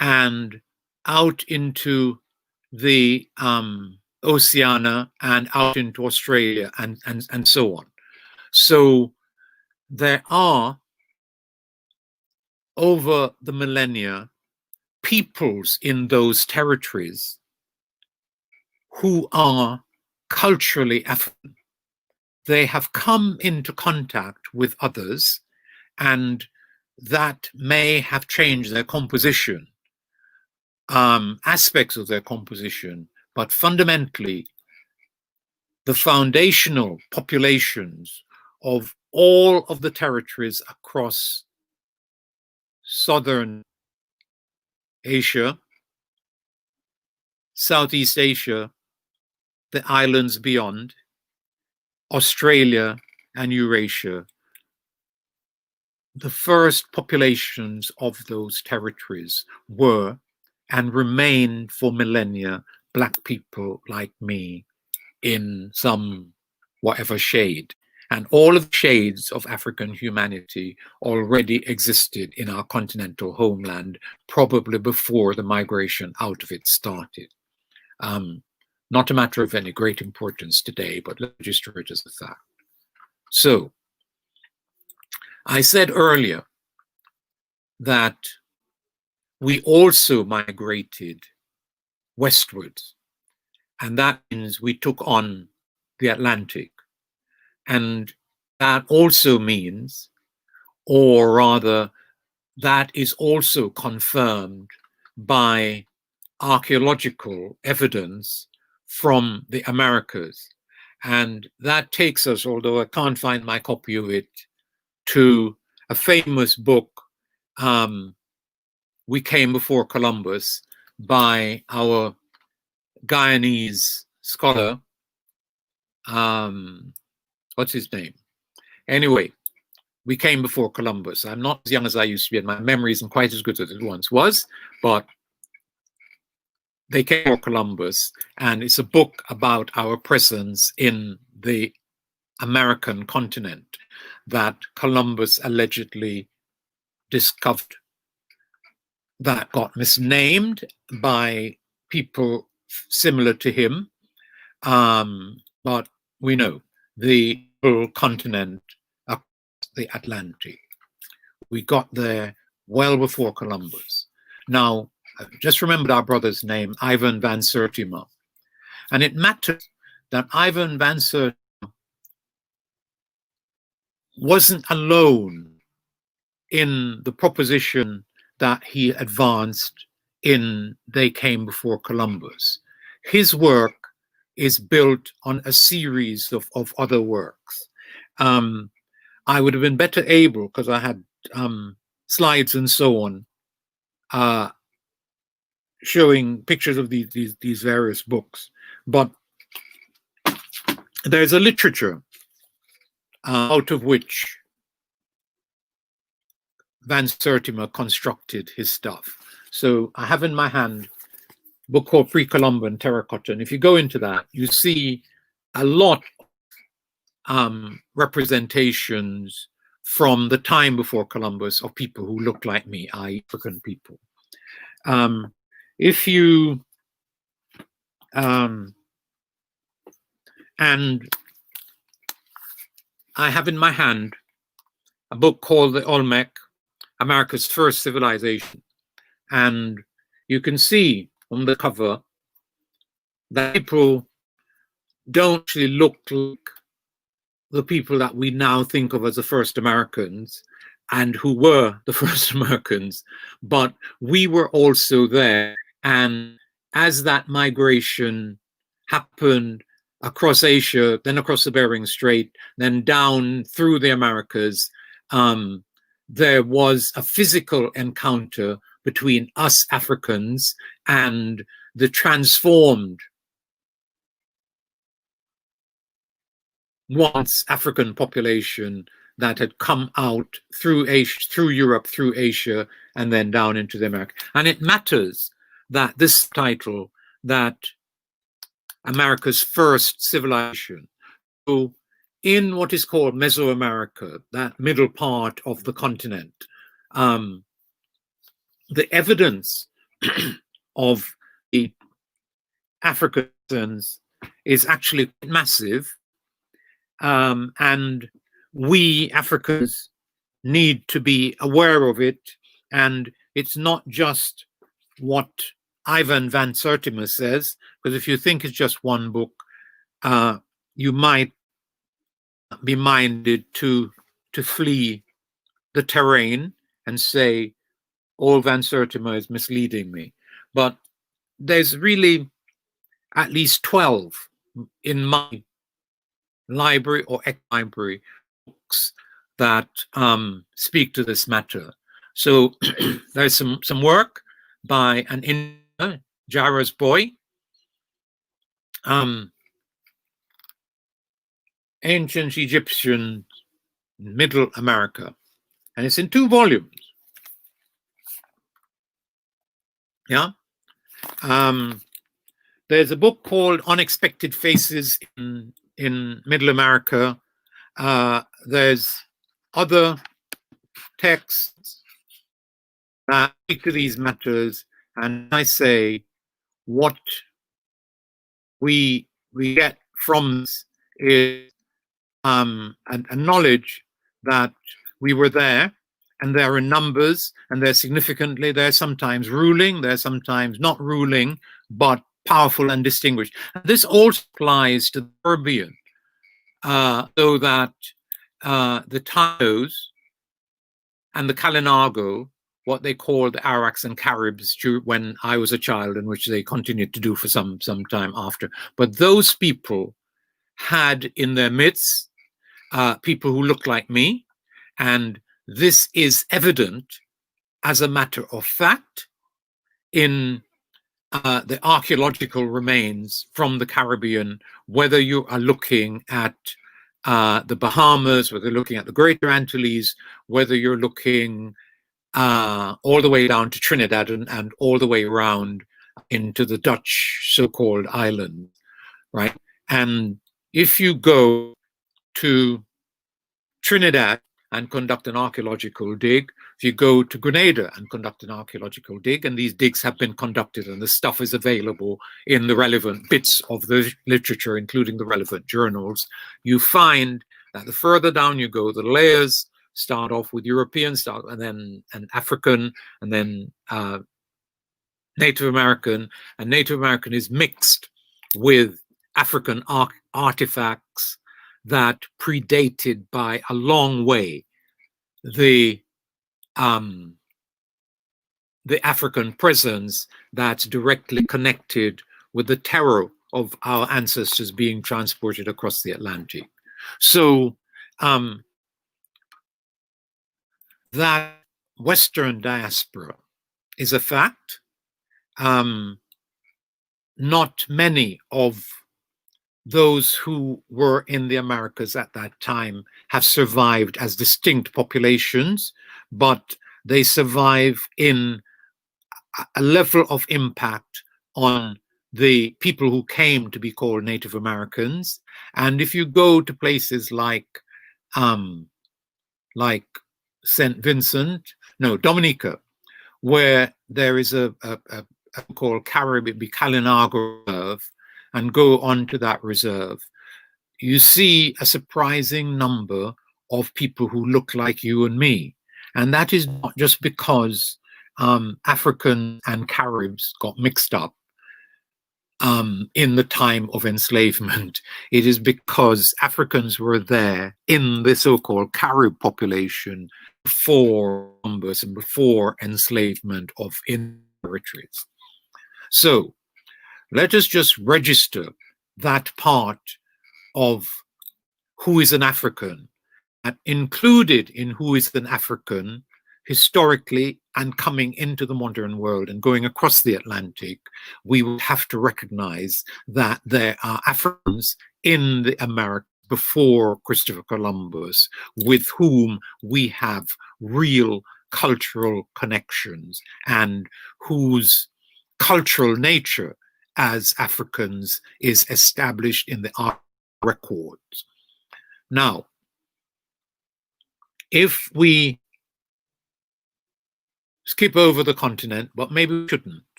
and out into the Oceania and out into Australia and so on. So there are, over the millennia, peoples in those territories who are culturally African. They have come into contact with others, and that may have changed their composition, aspects of their composition, but fundamentally, the foundational populations of all of the territories across southern Asia, Southeast Asia, the islands beyond, Australia and Eurasia, the first populations of those territories were and remain for millennia Black people like me, in some whatever shade. And all of the shades of African humanity already existed in our continental homeland, probably before the migration out of it started. Not a matter of any great importance today, but let's register it as a fact. So, I said earlier that we also migrated westwards, and that means we took on the Atlantic. And that also means, or rather, that is also confirmed by archaeological evidence from the Americas. And that takes us, although I can't find my copy of it, to a famous book, We Came Before Columbus, by our Guyanese scholar, what's his name? Anyway, We Came Before Columbus. I'm not as young as I used to be, and my memory isn't quite as good as it once was, but They Came Before Columbus, and it's a book about our presence in the American continent that Columbus allegedly discovered, that got misnamed by people similar to him, but we know the whole continent across the Atlantic. We got there well before Columbus. Now, I just remembered our brother's name, Ivan van Sertima. And it matters that Ivan van Sertima wasn't alone in the proposition that he advanced in They Came Before Columbus. His work is built on a series of other works. I would have been better able, because I had slides and so on, showing pictures of these various books. But there's a literature out of which Van Sertima constructed his stuff. So I have in my hand a book called Pre-Columban Terracotta, and if you go into that, you see a lot of representations from the time before Columbus of people who look like me, i.e. African people. If you and I have in my hand a book called The Olmec, America's First Civilization. And you can see on the cover that people don't actually look like the people that we now think of as the first Americans and who were the first Americans, but we were also there. And as that migration happened across Asia, then across the Bering Strait, then down through the Americas, there was a physical encounter between us Africans and the transformed once African population that had come out through Asia, through Europe, through Asia, and then down into the America. And it matters that this title, that America's first civilization, so in what is called Mesoamerica, that middle part of the continent, the evidence of the Africans is actually massive, and we Africans need to be aware of it. And it's not just what Ivan van Sertima says, because if you think it's just one book, you might be minded to flee the terrain and say, all Van Sertima is misleading me. But there's really at least 12 in my library or library books that speak to this matter. So there's some work by an Indian, Jara's boy, Ancient Egyptian Middle America, and it's in 2 volumes. Yeah. There's a book called Unexpected Faces in Middle America. There's other texts that speak to these matters, and I say what we get from this is a knowledge that we were there, and they're in numbers, and they're significantly, they're sometimes ruling, they're sometimes not ruling, but powerful and distinguished. And this also applies to the Caribbean, so that the Tainos and the Kalinago, what they called the Arawaks and Caribs when I was a child, and which they continued to do for some time after. But those people had in their midst people who looked like me, and this is evident as a matter of fact in the archaeological remains from the Caribbean, whether you are looking at the Bahamas, whether you're looking at the Greater Antilles, whether you're looking all the way down to Trinidad and all the way around into the Dutch so-called island, right? And if you go to Trinidad and conduct an archaeological dig, if you go to Grenada and conduct an archaeological dig, and these digs have been conducted and the stuff is available in the relevant bits of the literature, including the relevant journals, you find that the further down you go, the layers start off with European stuff, and then African, and then Native American, and Native American is mixed with African artifacts that predated by a long way the African presence that's directly connected with the terror of our ancestors being transported across the Atlantic. So that Western diaspora is a fact. Not many of those who were in the Americas at that time have survived as distinct populations, but they survive in a level of impact on the people who came to be called Native Americans. And if you go to places like St. Vincent, no, Dominica, where there is a called Kalinago Reserve, and go on to that reserve, you see a surprising number of people who look like you and me. And that is not just because African and Caribs got mixed up in the time of enslavement. It is because Africans were there in the so-called Carib population before Columbus and before enslavement of Indian territories. So let us just register that part of who is an African, and included in who is an African historically and coming into the modern world and going across the Atlantic, we will have to recognize that there are Africans in the Americas before Christopher Columbus with whom we have real cultural connections and whose cultural nature as Africans is established in the art records. Now, if we skip over the continent, but maybe we shouldn't,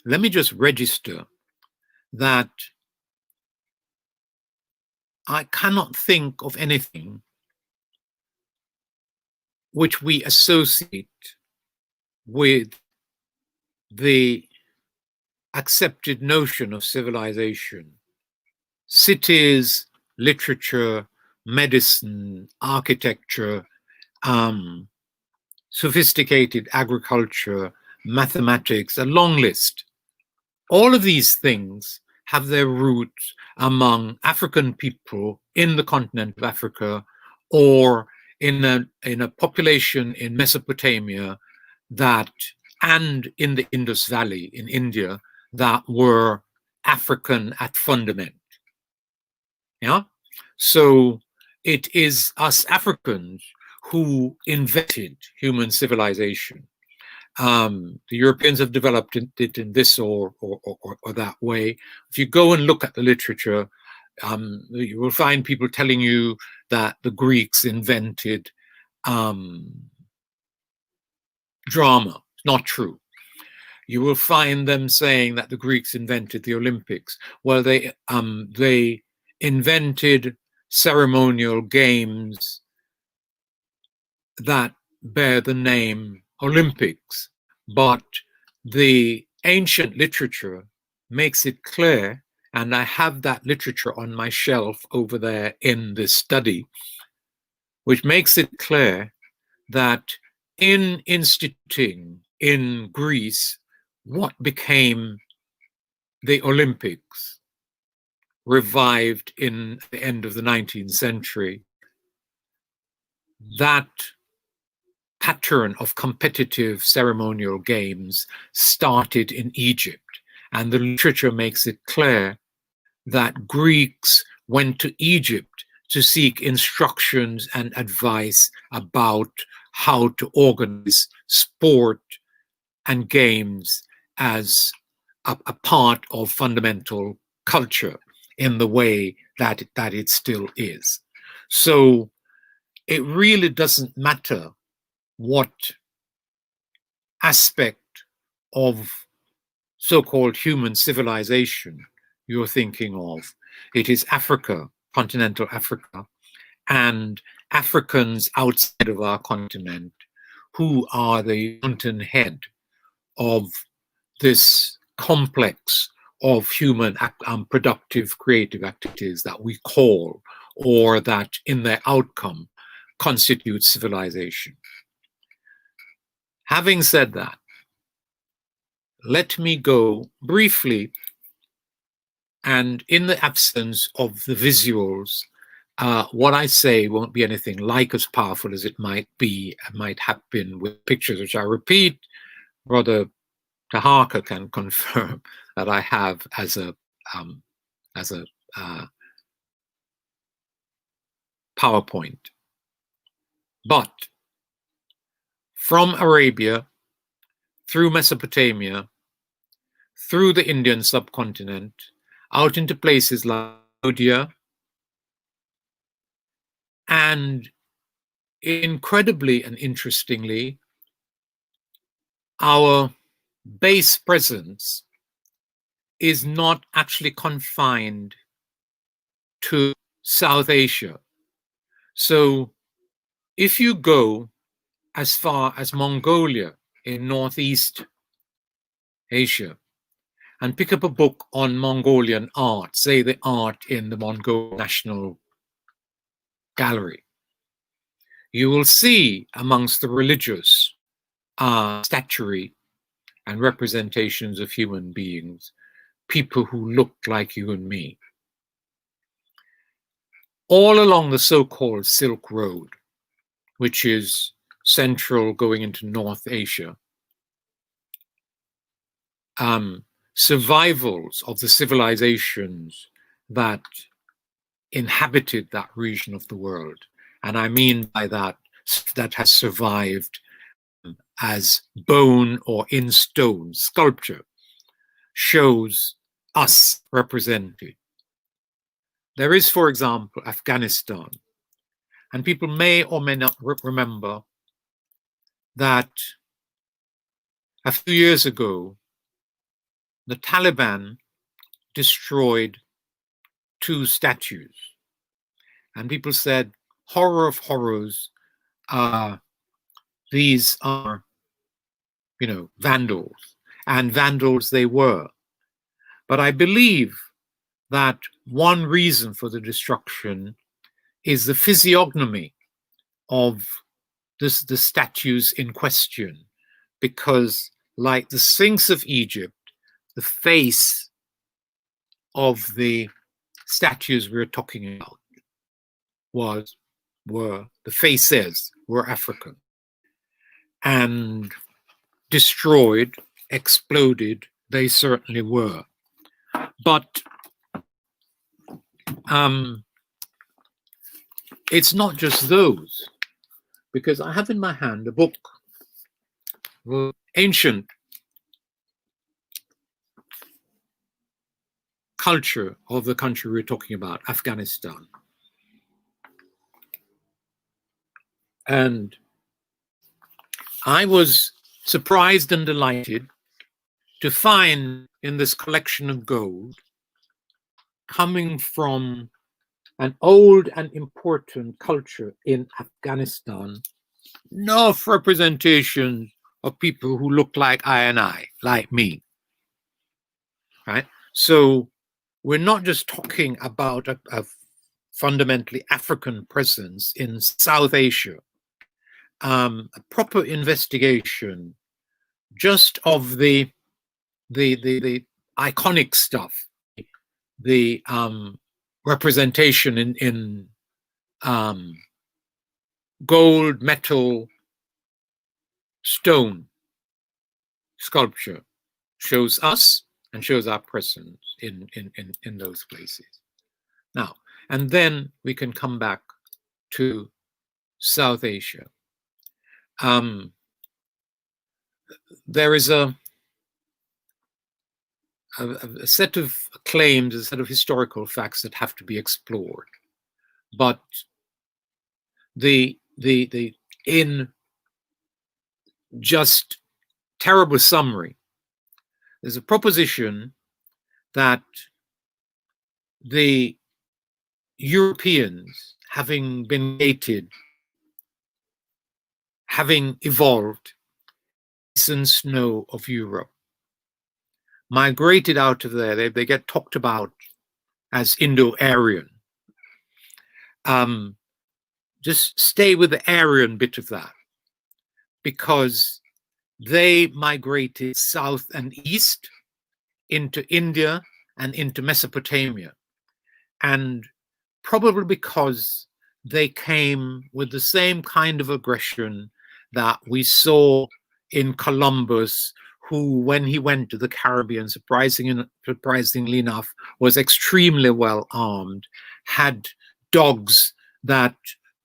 let me just register that I cannot think of anything which we associate with the accepted notion of civilization. Cities, literature, medicine, architecture, sophisticated agriculture, mathematics, a long list. All of these things have their roots among African people in the continent of Africa, or in a population in Mesopotamia that, and in the Indus Valley in India, that were African at fundament. Yeah. So it is us Africans who invented human civilization. The Europeans have developed it in this or that way. If you go and look at the literature, you will find people telling you that the Greeks invented drama. It's not true. You will find them saying that the Greeks invented the Olympics. Well, they invented ceremonial games that bear the name Olympics, but the ancient literature makes it clear, and I have that literature on my shelf over there in this study, which makes it clear that in instituting in Greece what became the Olympics, revived in the end of the 19th century, that pattern of competitive ceremonial games started in Egypt. And the literature makes it clear that Greeks went to Egypt to seek instructions and advice about how to organize sport and games as a part of fundamental culture in the way that it still is. So it really doesn't matter what aspect of so-called human civilization you're thinking of. It is Africa, continental Africa, and Africans outside of our continent who are the fountainhead of this complex of human productive, creative activities that we call, or that in their outcome constitute civilization. Having said that, let me go briefly, and in the absence of the visuals, what I say won't be anything like as powerful as it might have been with pictures, which I repeat, Brother Taharkah can confirm that I have as a PowerPoint. But from Arabia, through Mesopotamia, through the Indian subcontinent, out into places like Cambodia, and incredibly and interestingly, our base presence is not actually confined to South Asia. So if you go as far as Mongolia in Northeast Asia and pick up a book on Mongolian art, say the art in the Mongolian National Gallery, you will see amongst the religious statuary and representations of human beings, people who look like you and me. All along the so-called Silk Road, which is central going into North Asia, survivals of the civilizations that inhabited that region of the world, and I mean by that has survived as bone or in stone sculpture, shows us represented. There is, for example, Afghanistan, and people may or may not remember that a few years ago, the Taliban destroyed 2 statues, and people said, horror of horrors, these are, vandals, and vandals they were. But I believe that one reason for the destruction is the physiognomy of the statues in question, because like the Sphinx of Egypt, the face of the statues we're talking about the faces were African, and destroyed, exploded, they certainly were. But it's not just those, because I have in my hand a book ancient culture of the country we're talking about, Afghanistan. And I was surprised and delighted to find in this collection of gold, coming from an old and important culture in Afghanistan, enough representation of people who look like I and I, like me, right? So we're not just talking about a fundamentally African presence in South Asia, a proper investigation just of the iconic stuff, the representation in gold, metal, stone sculpture shows us and shows our presence in those places. Now, and then we can come back to South Asia. There is a set of claims, a set of historical facts that have to be explored, but in just terrible summary, there's a proposition that the Europeans, having been created, having evolved, ice and snow of Europe, migrated out of there. They get talked about as Indo-Aryan. Just stay with the Aryan bit of that, because they migrated south and east into India and into Mesopotamia. And probably because they came with the same kind of aggression that we saw in Columbus, who, when he went to the Caribbean, surprisingly enough, was extremely well armed, had dogs that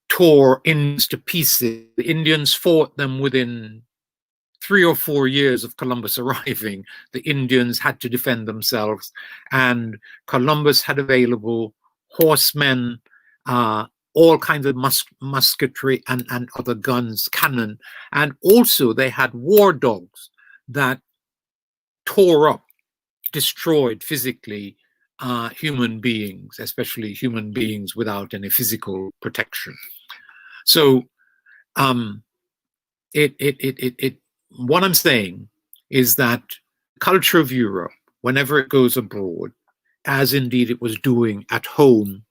tore Indians to pieces. The Indians fought them within 3 or 4 years of Columbus arriving. The Indians had to defend themselves, and Columbus had available horsemen, all kinds of musketry and other guns, cannon, and also they had war dogs that tore up, destroyed physically human beings, especially human beings without any physical protection. So what I'm saying is that culture of Europe, whenever it goes abroad, as indeed it was doing at home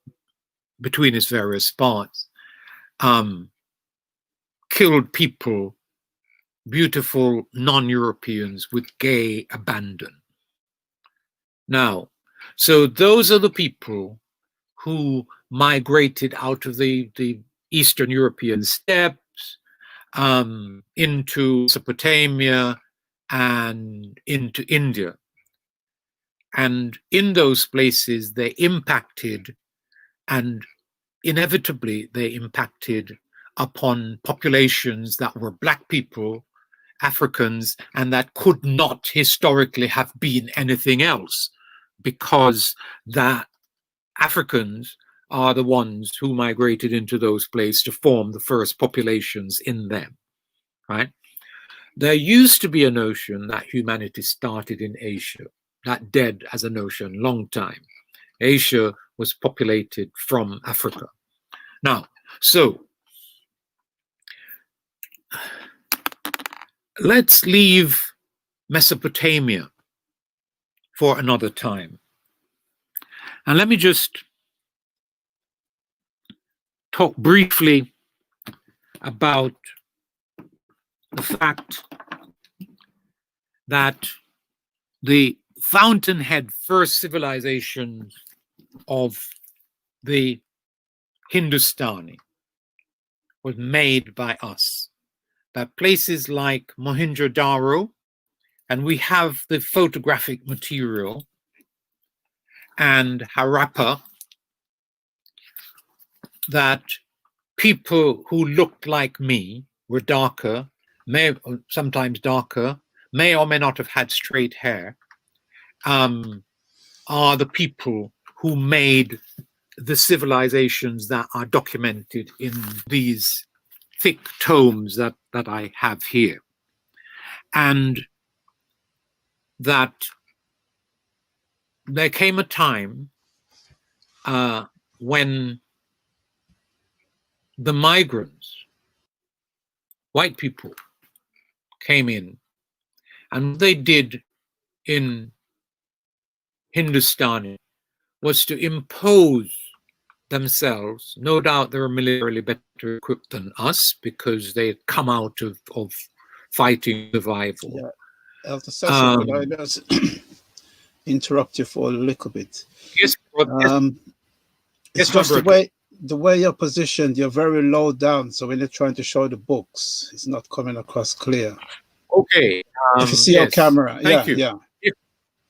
between its various parts, killed people, beautiful non-Europeans, with gay abandon. Now, so those are the people who migrated out of the Eastern European steppes into Mesopotamia and into India. And in those places, they impacted, and inevitably they impacted upon populations that were Black people, Africans, and that could not historically have been anything else, because that Africans are the ones who migrated into those places to form the first populations in them, right? There used to be a notion that humanity started in Asia. That dead as a notion, long time. Asia was populated from Africa. Now, so let's leave Mesopotamia for another time. And let me just talk briefly about the fact that the fountainhead first civilizations of the Hindustani was made by us. That places like Mohenjo-Daro, and we have the photographic material, and Harappa, that people who looked like me were darker, sometimes darker, may or may not have had straight hair, are the people who made the civilizations that are documented in these thick tomes that I have here. And that there came a time when the migrants, white people, came in, and what they did in Hindustani was to impose themselves. No doubt they were militarily better equipped than us because they had come out of fighting survival. Yeah. Elder Cecil, could I just interrupt you for a little bit? Yes, it's just the way you're positioned, you're very low down. So when you're trying to show the books, it's not coming across clear. Okay. If you see your camera, thank you. Yeah.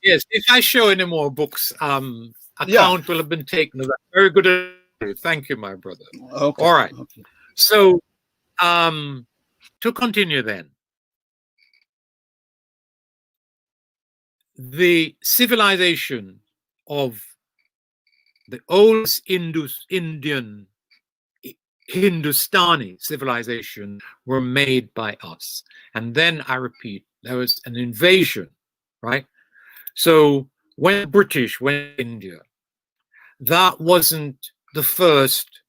If I show any more books, account will have been taken of that. Very good. Thank you, my brother. Okay. All right. Okay. So, to continue then, the civilization of the oldest Indian Hindustani civilization were made by us. And then I repeat, there was an invasion, right? So when the British went to India, that wasn't the first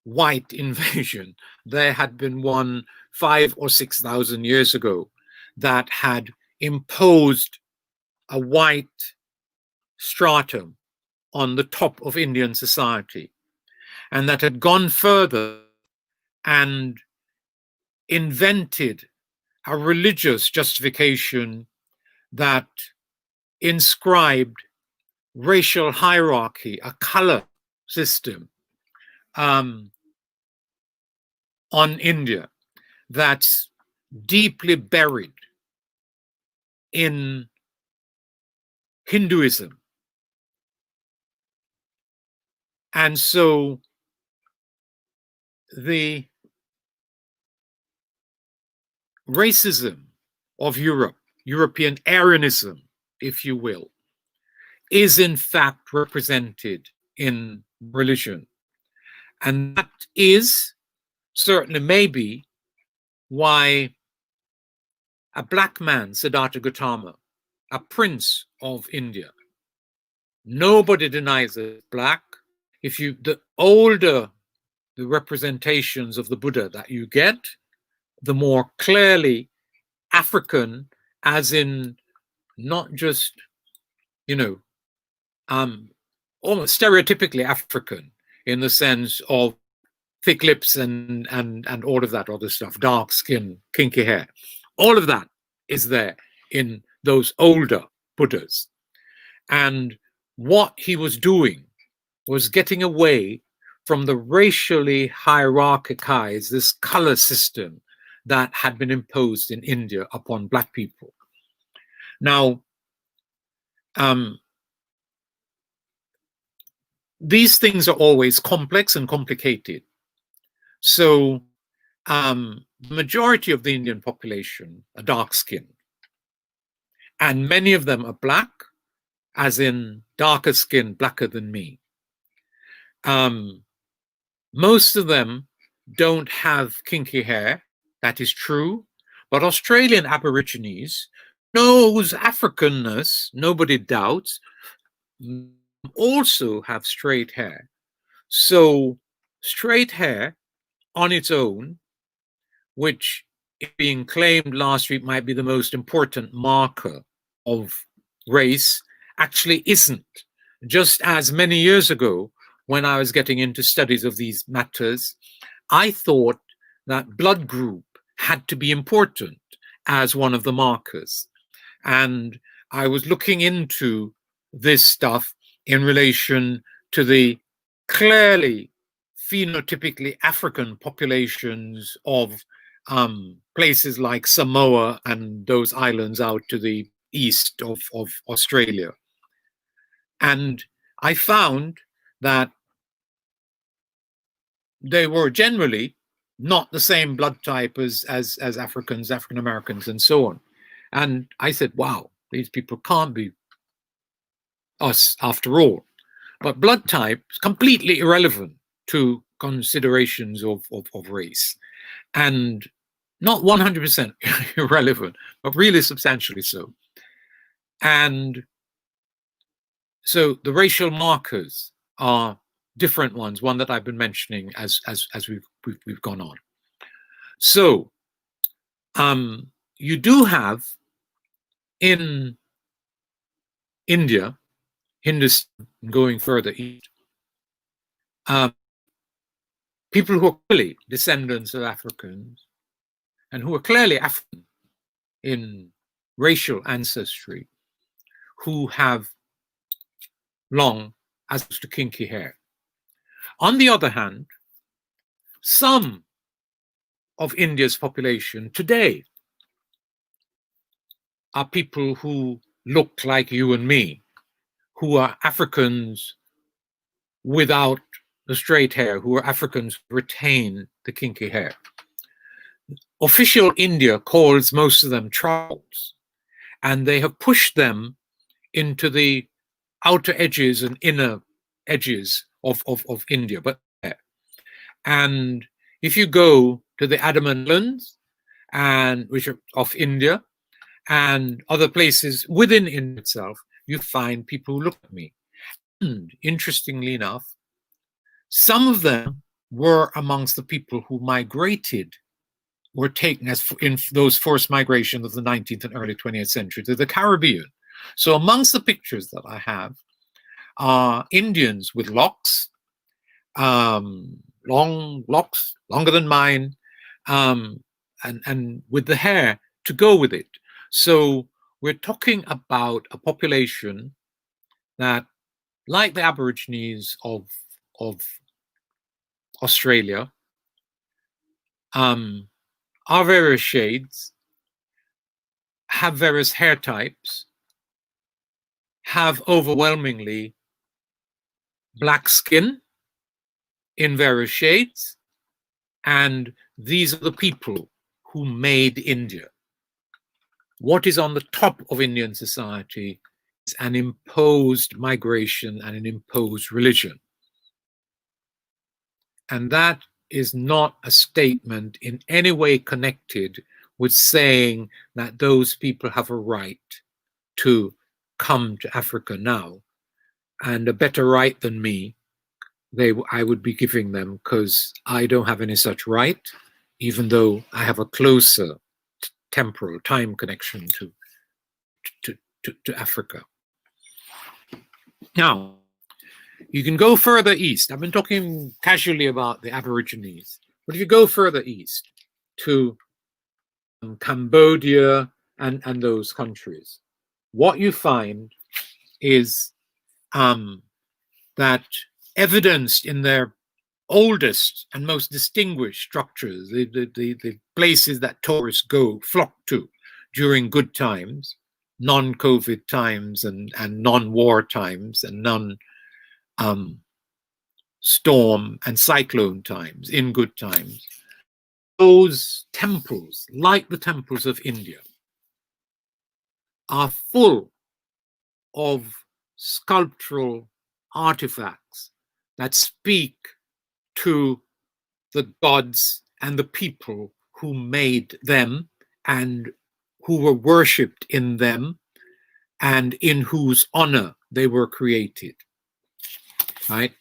white invasion. There had been one 5,000 or 6,000 years ago that had imposed a white stratum on the top of Indian society, and that had gone further and invented a religious justification that inscribed racial hierarchy, a color system on India that's deeply buried in Hinduism. And so the racism of Europe, European Aryanism, if you will, is in fact represented in religion. And that is certainly maybe why a black man, Siddhartha Gautama, a prince of India, nobody denies it black. If you, the older the representations of the Buddha that you get, the more clearly African, as in not just, almost stereotypically African in the sense of thick lips and all of that other stuff, dark skin, kinky hair. All of that is there in those older Buddhas. And what he was doing was getting away from the racially hierarchized, this color system that had been imposed in India upon black people. Now, these things are always complex and complicated. So the majority of the Indian population are dark skinned, and many of them are black, as in darker skin, blacker than me. Most of them don't have kinky hair, that is true, but Australian Aborigines knows Africanness, nobody doubts, also have straight hair. So straight hair on its own, which being claimed last week might be the most important marker of race, actually isn't. Just as many years ago, when I was getting into studies of these matters, I thought that blood group had to be important as one of the markers. And I was looking into this stuff in relation to the clearly phenotypically African populations of places like Samoa and those islands out to the east of Australia. And I found that they were generally not the same blood type as Africans, African Americans, and so on. And I said, wow, these people can't be us after all. But blood type is completely irrelevant to considerations of race. And not 100% irrelevant, but really substantially so. And so the racial markers are different ones, one that I've been mentioning as we've gone on. So you do have in India, Hindustan, going further east, people who are clearly descendants of Africans and who are clearly African in racial ancestry, who have long as to kinky hair. On the other hand, some of India's population today are people who look like you and me, who are Africans without the straight hair, who are Africans who retain the kinky hair. Official India calls most of them tribals, and they have pushed them into the outer edges and inner edges of India. And if you go to the Andaman Islands, and which are of India, and other places within India itself, you find people who look at me. And interestingly enough, some of them were amongst the people who migrated, were taken as in those forced migrations of the 19th and early 20th century to the Caribbean. So amongst the pictures that I have are Indians with locks, long locks, longer than mine, and with the hair to go with it. So we're talking about a population that, like the Aborigines of Australia, are various shades, have various hair types, have overwhelmingly black skin in various shades, and these are the people who made India. What is on the top of Indian society is an imposed migration and an imposed religion. And that is not a statement in any way connected with saying that those people have a right to come to Africa now, and a better right than me I would be giving them, because I don't have any such right, even though I have a closer temporal time connection to Africa. Now, you can go further east. I've been talking casually about the Aborigines, but if you go further east to Cambodia and those countries, what you find is that evidenced in their oldest and most distinguished structures, the places that tourists flock to during good times, non-COVID times and non-war times and storm and cyclone times, in good times. Those temples, like the temples of India, are full of sculptural artifacts that speak to the gods and the people who made them and who were worshipped in them and in whose honor they were created, right?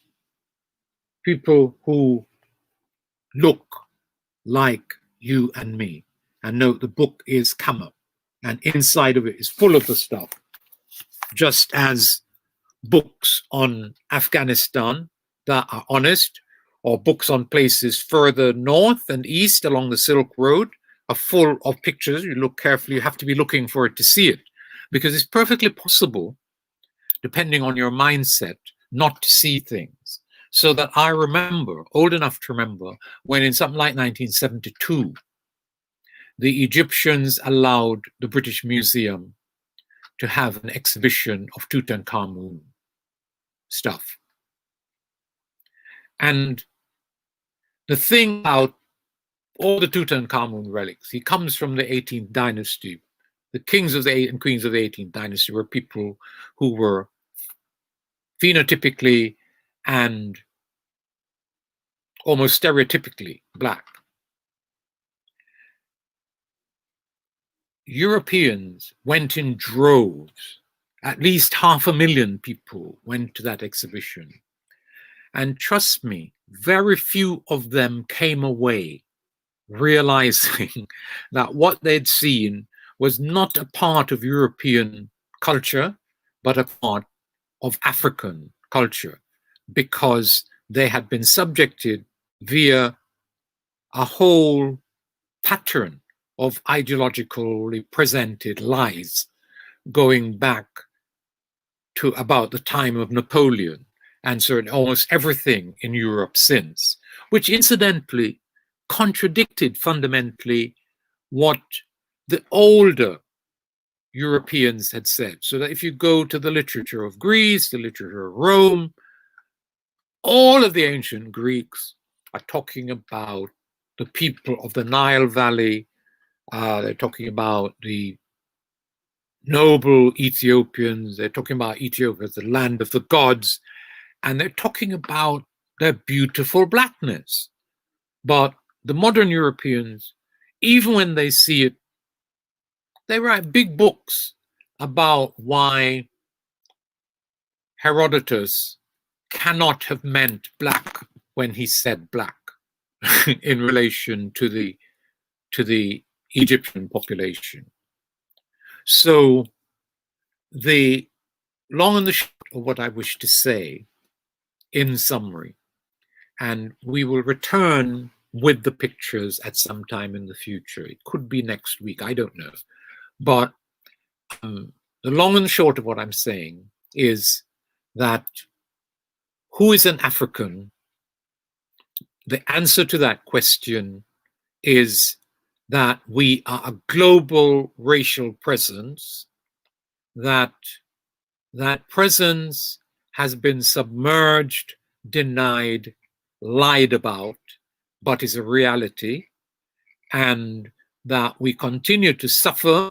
People who look like you and me. And note, the book is Kama, and inside of it is full of the stuff, just as books on Afghanistan that are honest, or books on places further north and east along the Silk Road are full of pictures. You look carefully, you have to be looking for it to see it, because it's perfectly possible, depending on your mindset, not to see things. So that I remember, old enough to remember, when in something like 1972, the Egyptians allowed the British Museum to have an exhibition of Tutankhamun stuff. And the thing about all the Tutankhamun relics, he comes from the 18th dynasty, the kings of the 8th and queens of the 18th dynasty were people who were phenotypically and almost stereotypically black. Europeans went in droves. At least 500,000 people went to that exhibition. And trust me, very few of them came away realizing that what they'd seen was not a part of European culture, but a part of African culture, because they had been subjected via a whole pattern of ideologically presented lies going back to about the time of Napoleon, and certainly almost everything in Europe since, which incidentally contradicted fundamentally what the older Europeans had said. So that if you go to the literature of Greece, the literature of Rome, all of the ancient Greeks are talking about the people of the Nile Valley. They're talking about the noble Ethiopians. They're talking about Ethiopia as the land of the gods. And they're talking about their beautiful blackness. But the modern Europeans, even when they see it, they write big books about why Herodotus cannot have meant black when he said black in relation to the Egyptian population. So the long and the short of what I wish to say in summary, and we will return with the pictures at some time in the future. It could be next week, I don't know. But the long and short of what I'm saying is that who is an African? The answer to that question is that we are a global racial presence, that presence has been submerged, denied, lied about, but is a reality, and that we continue to suffer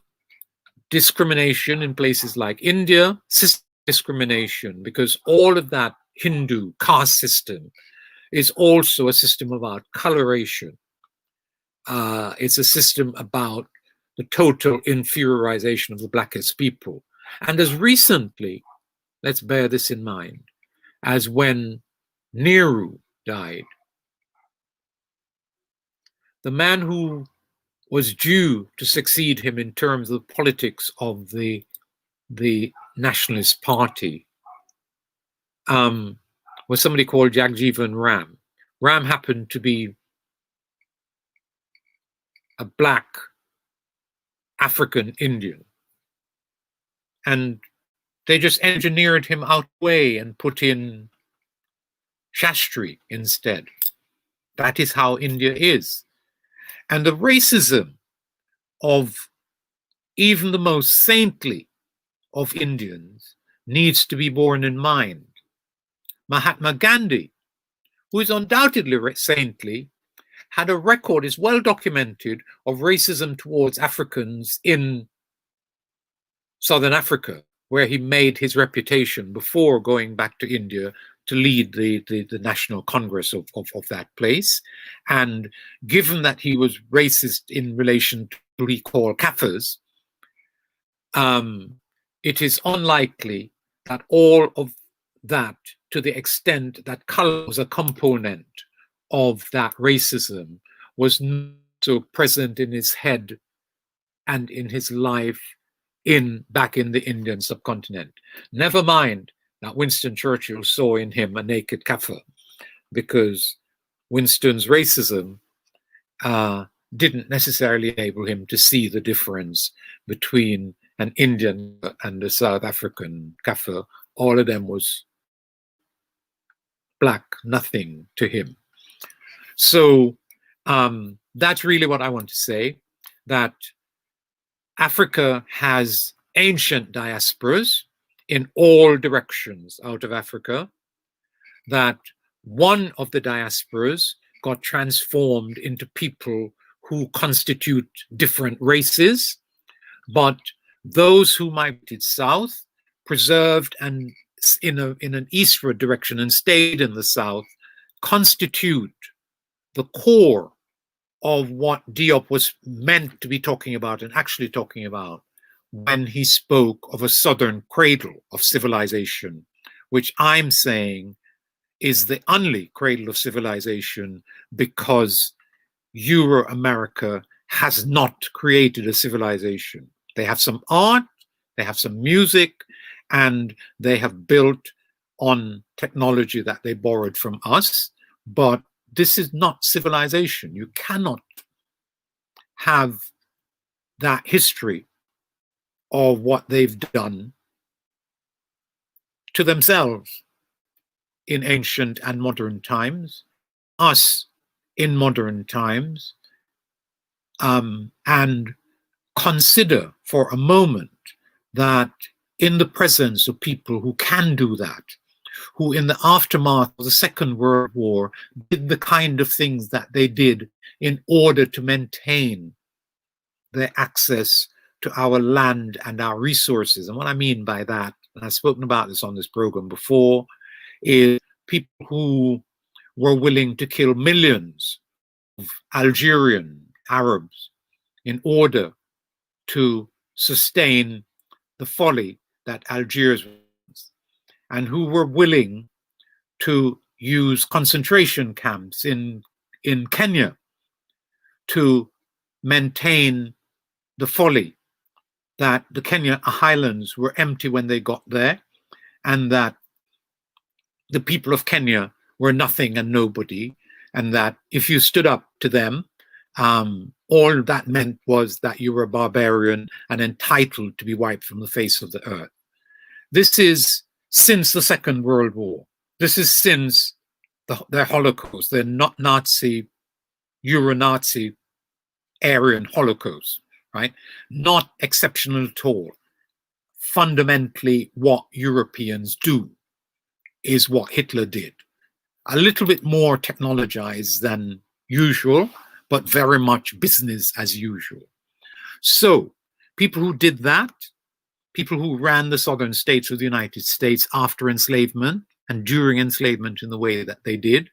discrimination in places like India, systemic discrimination, because all of that Hindu caste system is also a system about coloration. It's a system about the total inferiorization of the blackest people. And as recently, let's bear this in mind, as when Nehru died, the man who was due to succeed him in terms of the politics of the Nationalist Party was somebody called Jagjeevan Ram. Ram happened to be a black African Indian. And they just engineered him out the way and put in Shastri instead. That is how India is. And the racism of even the most saintly of Indians needs to be borne in mind. Mahatma Gandhi, who is undoubtedly saintly, had a record, is well documented, of racism towards Africans in Southern Africa, where he made his reputation before going back to India to lead the National Congress of that place. And given that he was racist in relation to what he called Kafirs, it is unlikely that all of that, to the extent that color was a component of that racism, was not so present in his head and in his life back in the Indian subcontinent. Never mind that Winston Churchill saw in him a naked Kafir, because Winston's racism didn't necessarily enable him to see the difference between an Indian and a South African Kafir. All of them was black, nothing to him. So that's really what I want to say, that Africa has ancient diasporas in all directions out of Africa, that one of the diasporas got transformed into people who constitute different races, but those who migrated south, preserved and in an eastward direction and stayed in the south, constitute the core of what Diop was meant to be talking about and actually talking about when he spoke of a southern cradle of civilization, which I'm saying is the only cradle of civilization, because Euro-America has not created a civilization. They have some art, they have some music, and they have built on technology that they borrowed from us, but this is not civilization. You cannot have that history of what they've done to themselves in ancient and modern times, us in modern times, and consider for a moment that in the presence of people who can do that, who in the aftermath of the Second World War did the kind of things that they did in order to maintain their access to our land and our resources. And what I mean by that, and I've spoken about this on this program before, is people who were willing to kill millions of Algerian Arabs in order to sustain the folly that Algiers was, and who were willing to use concentration camps in Kenya to maintain the folly that the Kenya highlands were empty when they got there, and that the people of Kenya were nothing and nobody, and that if you stood up to them, all that meant was that you were a barbarian and entitled to be wiped from the face of the earth. This is since the Second World War. This is since their Holocaust, their not Nazi, Euro-Nazi, Aryan Holocaust, right? Not exceptional at all. Fundamentally, what Europeans do is what Hitler did. A little bit more technologized than usual, but very much business as usual. So people who did that, people who ran the southern states of the United States after enslavement and during enslavement in the way that they did,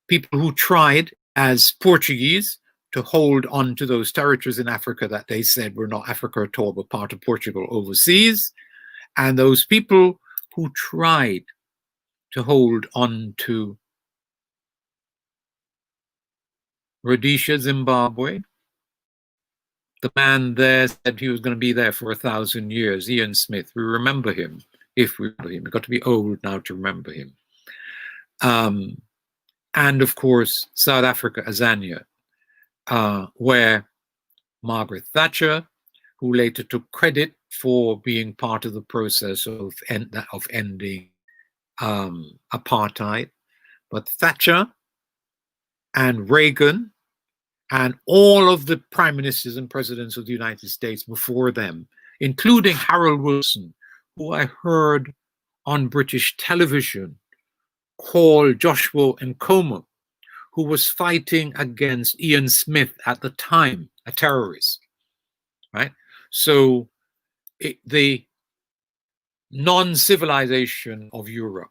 people who tried as Portuguese to hold on to those territories in Africa that they said were not Africa at all, but part of Portugal overseas, and those people who tried to hold on to Rhodesia, Zimbabwe. The man there said he was going to be there for 1,000 years, Ian Smith. We remember him, if we remember him. We've got to be old now to remember him. And of course, South Africa, Azania, where Margaret Thatcher, who later took credit for being part of the process of ending apartheid, but Thatcher and Reagan and all of the prime ministers and presidents of the United States before them, including Harold Wilson, who I heard on British television call Joshua Nkomo, who was fighting against Ian Smith at the time, a terrorist, right? So the non-civilization of Europe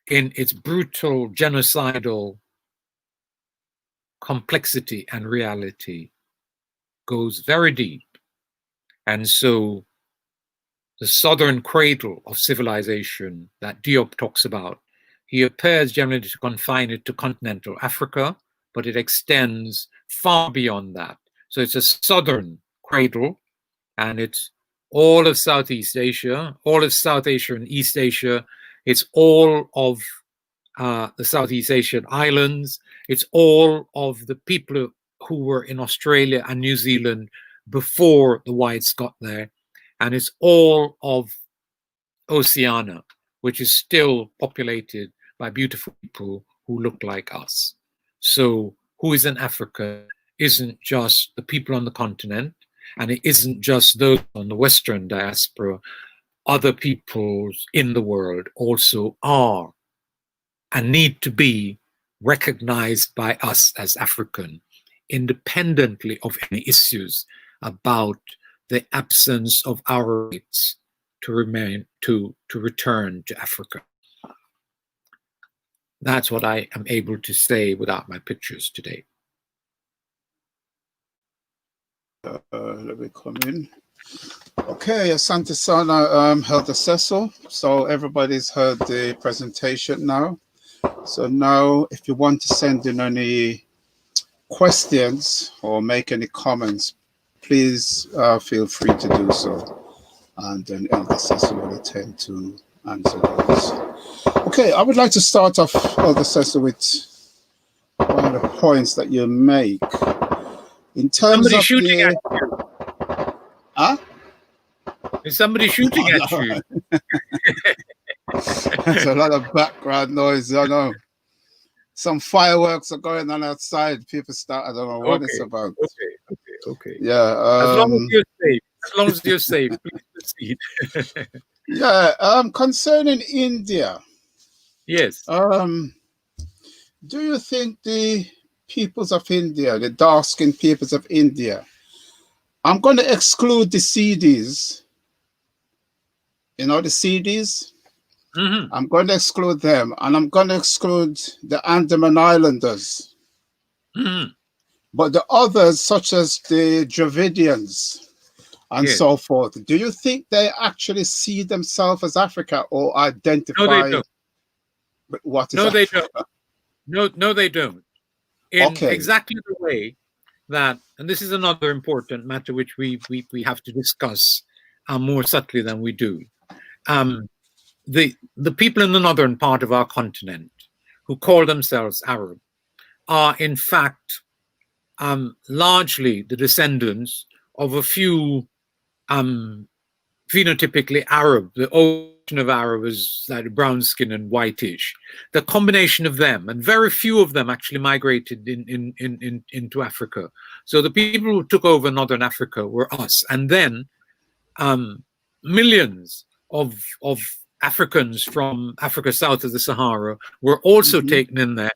in its brutal genocidal complexity and reality goes very deep. And so the southern cradle of civilization that Diop talks about, he appears generally to confine it to continental Africa, but it extends far beyond that. So it's a southern cradle, and it's all of Southeast Asia, all of South Asia and East Asia. It's all of the Southeast Asian islands. It's all of the people who were in Australia and New Zealand before the whites got there. And it's all of Oceania, which is still populated by beautiful people who look like us. So who is in Africa isn't just the people on the continent, and it isn't just those on the Western diaspora. Other peoples in the world also are and need to be recognized by us as African, independently of any issues about the absence of our rights to return to Africa. That's what I am able to say without my pictures today. Let me come in. Okay, Asante Sana, Elder Cecil. So everybody's heard the presentation now. So now, if you want to send in any questions or make any comments, please feel free to do so. And then Elder Cecil will attempt to answer those. Okay, I would like to start off, Elder Cecil, with one of the points that you make. In terms somebody of shooting at you. Huh? Is somebody shooting at you? There's a lot of background noise, I know. Some fireworks are going on outside. People start, I don't know what it's about. Okay. Yeah. As long as you're safe. As long as you're safe, please proceed. Yeah. Concerning India. Yes. Do you think the peoples of India, the dark-skinned peoples of India, I'm going to exclude the CDs. You know, the CDs? Mm-hmm. I'm going to exclude them, and I'm going to exclude the Andaman Islanders. Mm-hmm. But the others, such as the Dravidians and Yes. so forth, do you think they actually see themselves as Africa or identify? No, they don't. What is no, Africa? they don't. No, they don't. In Okay. exactly the way that, and this is another important matter which we have to discuss more subtly than we do. The people in the northern part of our continent who call themselves Arab are in fact largely the descendants of a few phenotypically Arab. The ocean of Arab is like brown skin and whitish. The combination of them, and very few of them actually migrated into Africa. So the people who took over northern Africa were us, and then millions of Africans from Africa south of the Sahara were also taken in there.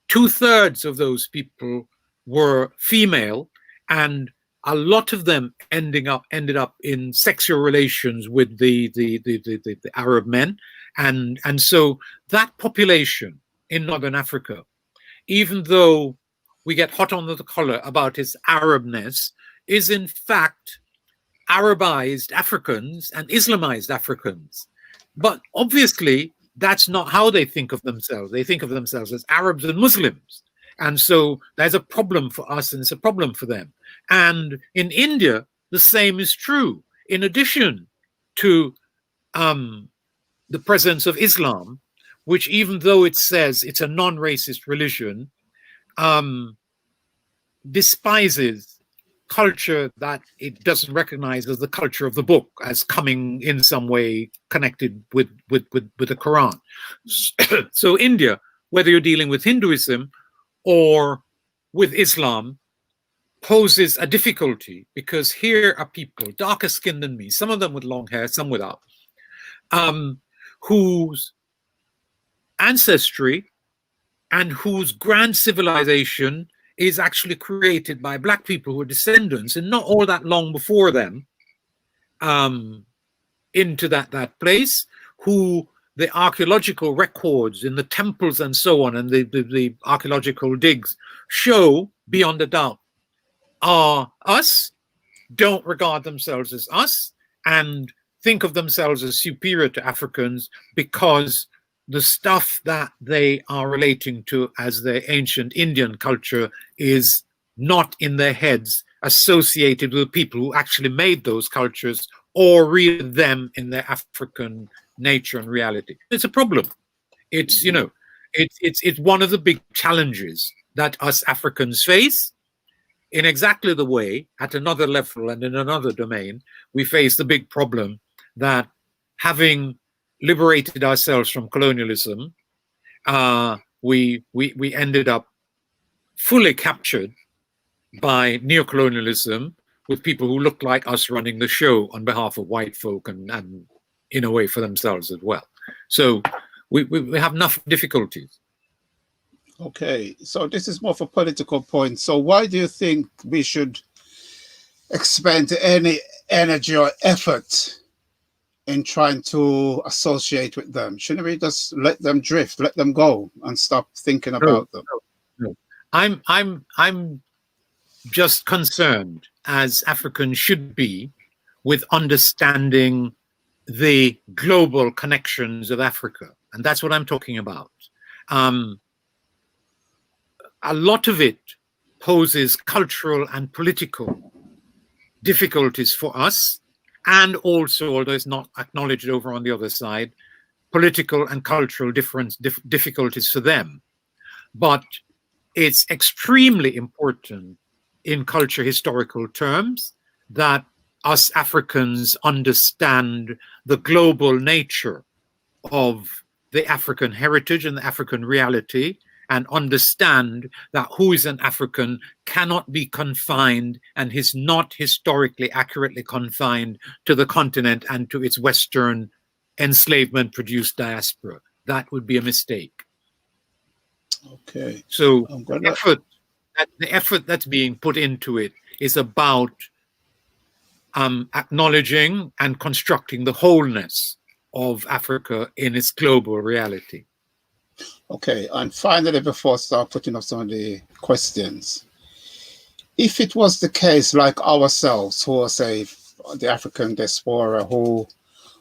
2/3 of those people were female, and a lot of them ended up in sexual relations with the Arab men, and so that population in northern Africa, even though we get hot under the collar about its Arabness, is in fact Arabized Africans and Islamized Africans. But obviously, that's not how they think of themselves. They think of themselves as Arabs and Muslims. And so there's a problem for us and it's a problem for them. And in India, the same is true. In addition to the presence of Islam, which even though it says it's a non-racist religion, despises culture that it doesn't recognize as the culture of the book, as coming in some way connected with the Quran. So India, whether you're dealing with Hinduism or with Islam, poses a difficulty because here are people darker skinned than me, some of them with long hair, some without, whose ancestry and whose grand civilization is actually created by Black people who are descendants and not all that long before them into that place, who the archaeological records in the temples and so on and the archaeological digs show beyond a doubt are us, don't regard themselves as us, and think of themselves as superior to Africans because the stuff that they are relating to as their ancient Indian culture is not in their heads associated with people who actually made those cultures or read them in their African nature and reality. It's a problem. It's, you know, it's one of the big challenges that us Africans face. In exactly the way, at another level and in another domain, we face the big problem that having liberated ourselves from colonialism, we ended up fully captured by neocolonialism with people who look like us running the show on behalf of white folk and in a way for themselves as well. So we have enough difficulties. Okay, so this is more for political points. So why do you think we should expend any energy or effort in trying to associate with them? Shouldn't we just let them drift, let them go, and stop thinking about them? No. I'm just concerned, as Africans should be, with understanding the global connections of Africa, and that's what I'm talking about. A lot of it poses cultural and political difficulties for us, and also, although it's not acknowledged over on the other side, political and cultural difficulties for them. But it's extremely important in culture historical terms that us Africans understand the global nature of the African heritage and the African reality, and understand that who is an African cannot be confined and is not historically accurately confined to the continent and to its Western enslavement-produced diaspora. That would be a mistake. Okay. So the effort that's being put into it is about acknowledging and constructing the wholeness of Africa in its global reality. Okay, and finally, before I start putting up some of the questions, if it was the case like ourselves, who are, say, the African diaspora, who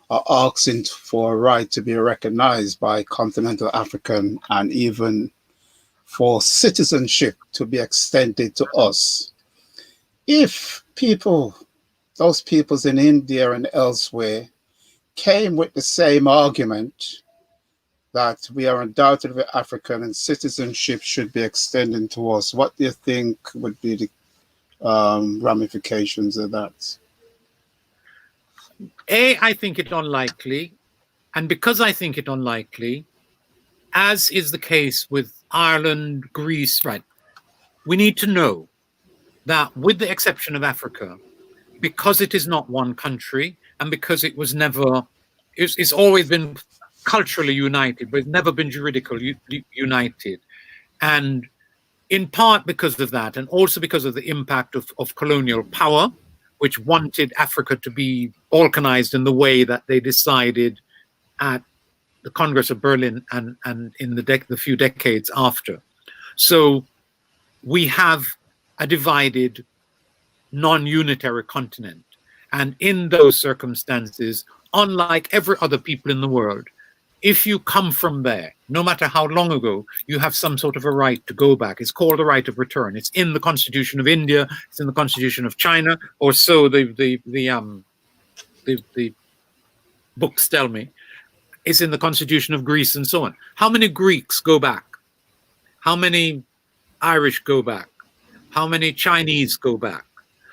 are asking for a right to be recognized by continental African and even for citizenship to be extended to us, if people, those peoples in India and elsewhere, came with the same argument that we are undoubtedly African and citizenship should be extended to us, what do you think would be the ramifications of that? I think it unlikely. And because I think it unlikely, as is the case with Ireland, Greece, right, we need to know that, with the exception of Africa, because it is not one country and because it was never, it's always been culturally united, but it's never been juridically united. And in part because of that, and also because of the impact of colonial power, which wanted Africa to be balkanized in the way that they decided at the Congress of Berlin and in the few decades after. So we have a divided, non-unitary continent. And in those circumstances, unlike every other people in the world, if you come from there, no matter how long ago, you have some sort of a right to go back. It's called the right of return. It's in the Constitution of India. It's in the Constitution of China, or so the books tell me. It's in the Constitution of Greece and so on. How many Greeks go back? How many Irish go back? How many Chinese go back?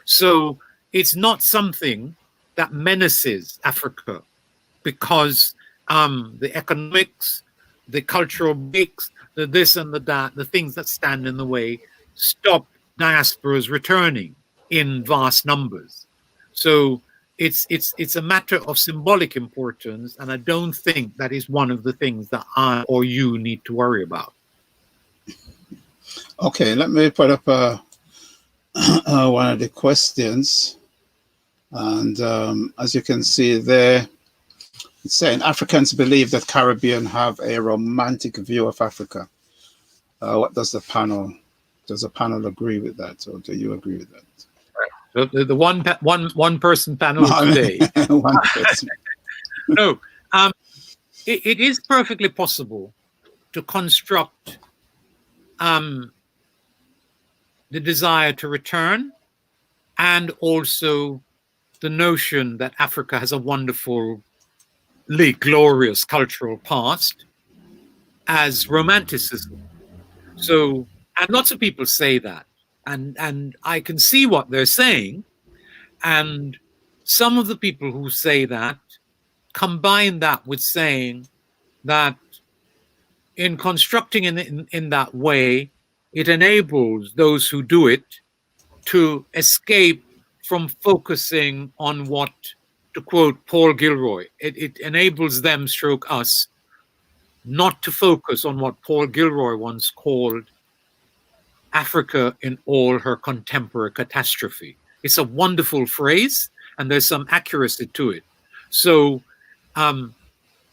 So it's not something that menaces Africa, because the economics, the cultural mix, the this and the that, the things that stand in the way, stop diasporas returning in vast numbers. So it's a matter of symbolic importance, and I don't think that is one of the things that I or you need to worry about. Okay, let me put up one of the questions. And as you can see there, it's saying Africans believe that Caribbean have a romantic view of Africa. What does the panel agree with that, or do you agree with that? The one person panel today. One person. No, it is perfectly possible to construct the desire to return, and also the notion that Africa has a wonderfully glorious cultural past as romanticism. So, and lots of people say that, and I can see what they're saying. And some of the people who say that combine that with saying that in constructing in that way, it enables those who do it to escape from focusing on what, to quote Paul Gilroy, it enables them, stroke us, not to focus on what Paul Gilroy once called Africa in all her contemporary catastrophe. It's a wonderful phrase, and there's some accuracy to it. So,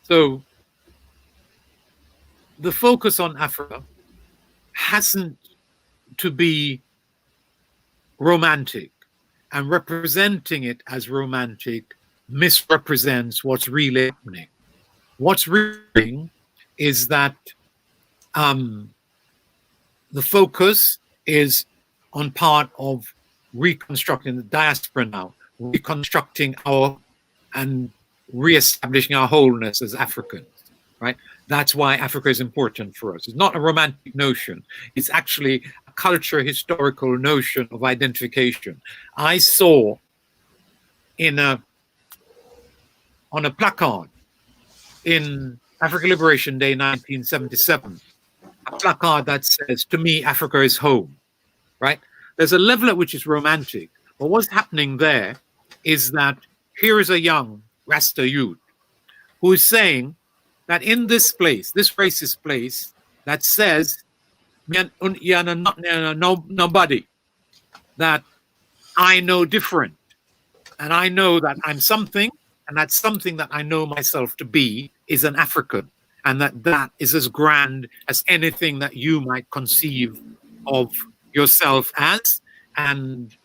so the focus on Africa hasn't to be romantic, and representing it as romantic misrepresents what's really happening. What's really happening is that the focus is on part of reconstructing the diaspora now, reconstructing our and reestablishing our wholeness as Africans, right? That's why Africa is important for us. It's not a romantic notion. It's actually a culture historical notion of identification. I saw on a placard in Africa Liberation Day 1977, a placard that says, "To me, Africa is home," right? There's a level at which it's romantic, but what's happening there is that here is a young Rasta youth who is saying that in this place, this racist place that says, nobody, that I know different, and I know that I'm something, and that something that I know myself to be is an African, and that is as grand as anything that you might conceive of yourself as, and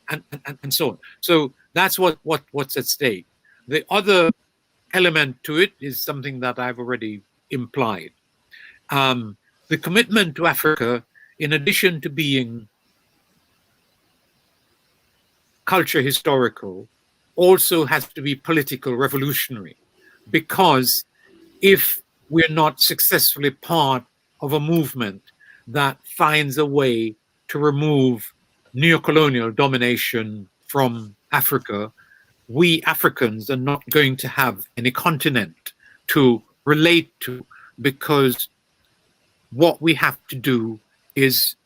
so on. So that's what's at stake. The other element to it is something that I've already implied. The commitment to Africa, in addition to being culture historical, also has to be political revolutionary, because if we're not successfully part of a movement that finds a way to remove neocolonial domination from Africa, we Africans are not going to have any continent to relate to, because what we have to do is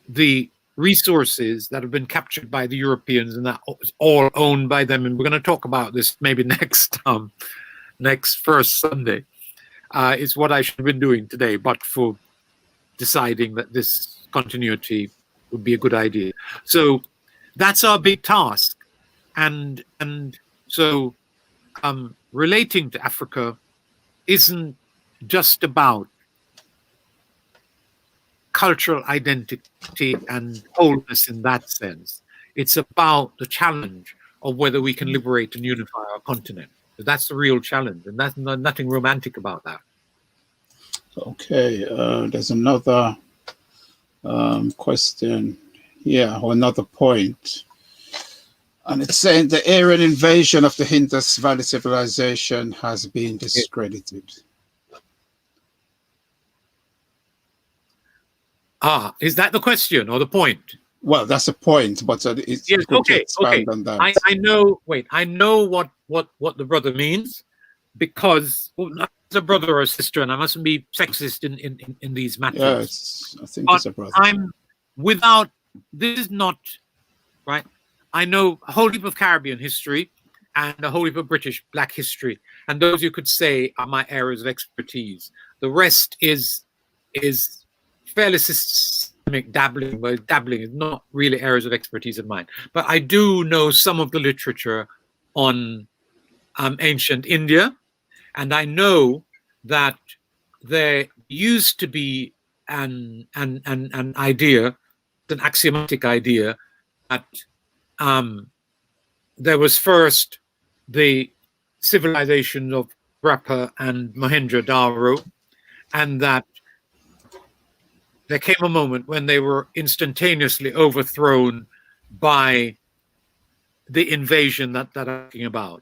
the resources that have been captured by the Europeans and that is all owned by them. And we're going to talk about this maybe next first Sunday. Is what I should have been doing today, but for deciding that this continuity would be a good idea. So that's our big task. And so relating to Africa isn't just about cultural identity and wholeness in that sense. It's about the challenge of whether we can liberate and unify our continent. That's the real challenge, and that's nothing romantic about that. Okay, there's another question here, or another point. And it's saying the Aryan invasion of the Indus Valley civilization has been discredited. Is that the question or the point? Well, that's a point, but it's yes, good okay, to expand okay. on that. I know. Wait, I know what the brother means, because as a brother or a sister, and I mustn't be sexist in these matters. Yes, I think it's a brother. This is not right. I know a whole heap of Caribbean history and a whole heap of British Black history, and those you could say are my areas of expertise. The rest is fairly systemic dabbling, but dabbling is not really areas of expertise of mine. But I do know some of the literature on ancient India, and I know that there used to be an idea, an axiomatic idea, that there was first the civilization of Harappa and Mohenjo-daro, and that there came a moment when they were instantaneously overthrown by the invasion that I'm talking about.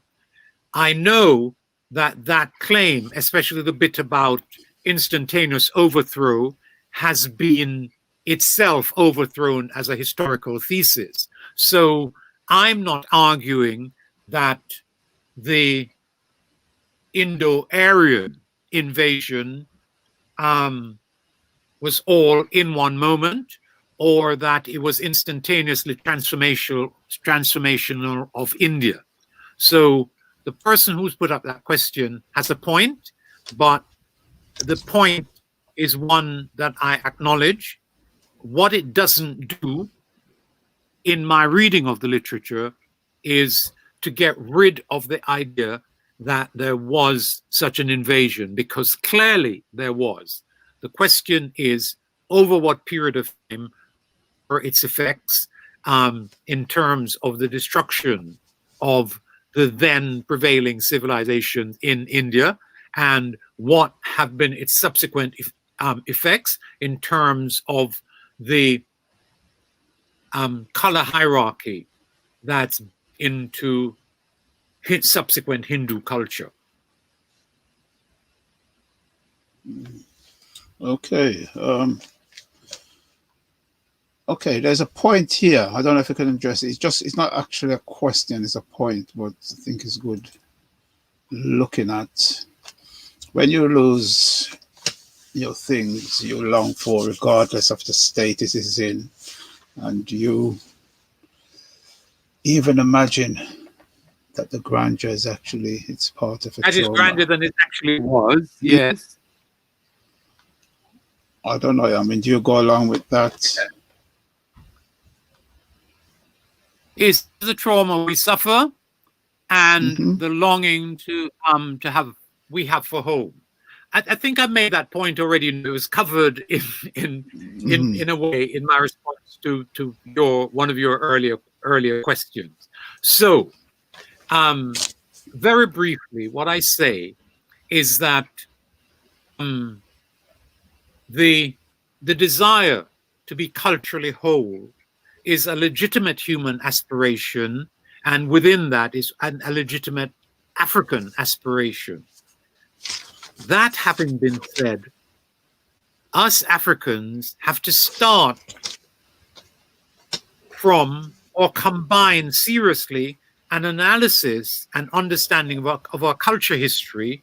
I know that claim, especially the bit about instantaneous overthrow, has been itself overthrown as a historical thesis. So I'm not arguing that the Indo-Aryan invasion was all in one moment, or that it was instantaneously transformational of India. So the person who's put up that question has a point, but the point is one that I acknowledge. What it doesn't do in my reading of the literature is to get rid of the idea that there was such an invasion, because clearly there was. The question is, over what period of time were its effects in terms of the destruction of the then prevailing civilization in India, and what have been its subsequent effects in terms of the color hierarchy that's into subsequent Hindu culture. Okay. Okay, there's a point here. I don't know if I can address it. It's not actually a question, it's a point, but I think it's good looking at. When you lose your things you long for, regardless of the state it is in, and you even imagine that the grandeur is actually, it's part of a trauma. That is grander than it actually was, yes. I don't know, I mean, do you go along with that? Is the trauma we suffer and the longing to have we have for home. I think I made that point already. It was covered in a way in my response to one of your earlier questions. So very briefly, what I say is that the desire to be culturally whole is a legitimate human aspiration, and within that is a legitimate African aspiration. That having been said, us Africans have to start from or combine seriously an analysis and understanding of our culture history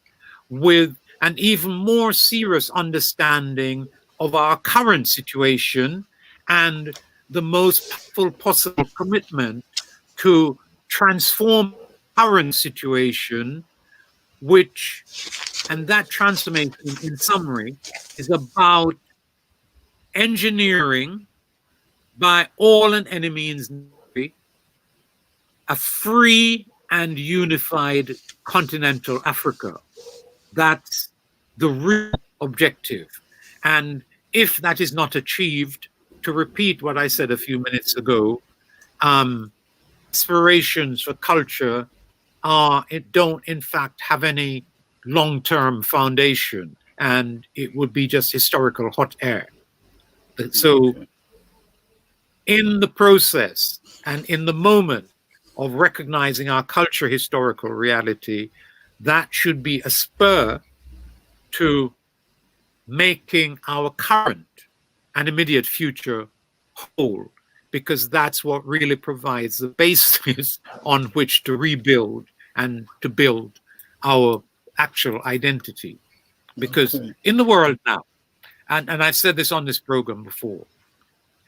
with an even more serious understanding of our current situation and the most full possible commitment to transform current situation, and that transformation, in summary, is about engineering by all and any means a free and unified continental Africa. That's the real objective. And if that is not achieved, to repeat what I said a few minutes ago, aspirations for culture don't in fact have any long-term foundation, and it would be just historical hot air. So in the process and in the moment of recognizing our culture historical reality, that should be a spur to making our current and immediate future whole, because that's what really provides the basis on which to rebuild and to build our actual identity. Because in the world now, and I've said this on this program before,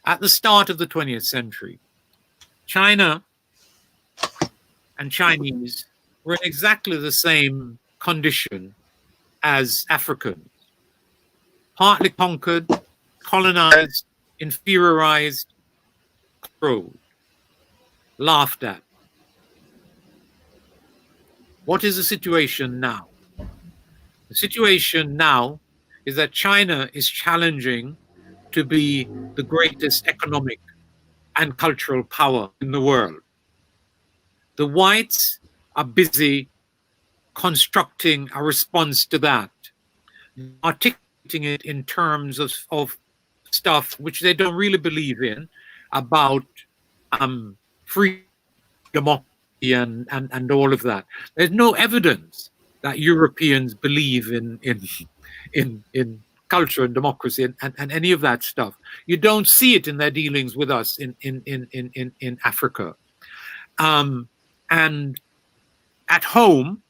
at the start of the 20th century, China and Chinese were in exactly the same condition as Africans. Partly conquered, colonized, inferiorized, controlled, laughed at. What is the situation now? The situation now is that China is challenging to be the greatest economic and cultural power in the world. The whites are busy constructing a response to that, articulating it in terms of stuff which they don't really believe in, about free democracy and all of that. There's no evidence that Europeans believe in culture and democracy and any of that stuff. You don't see it in their dealings with us in Africa. And at home,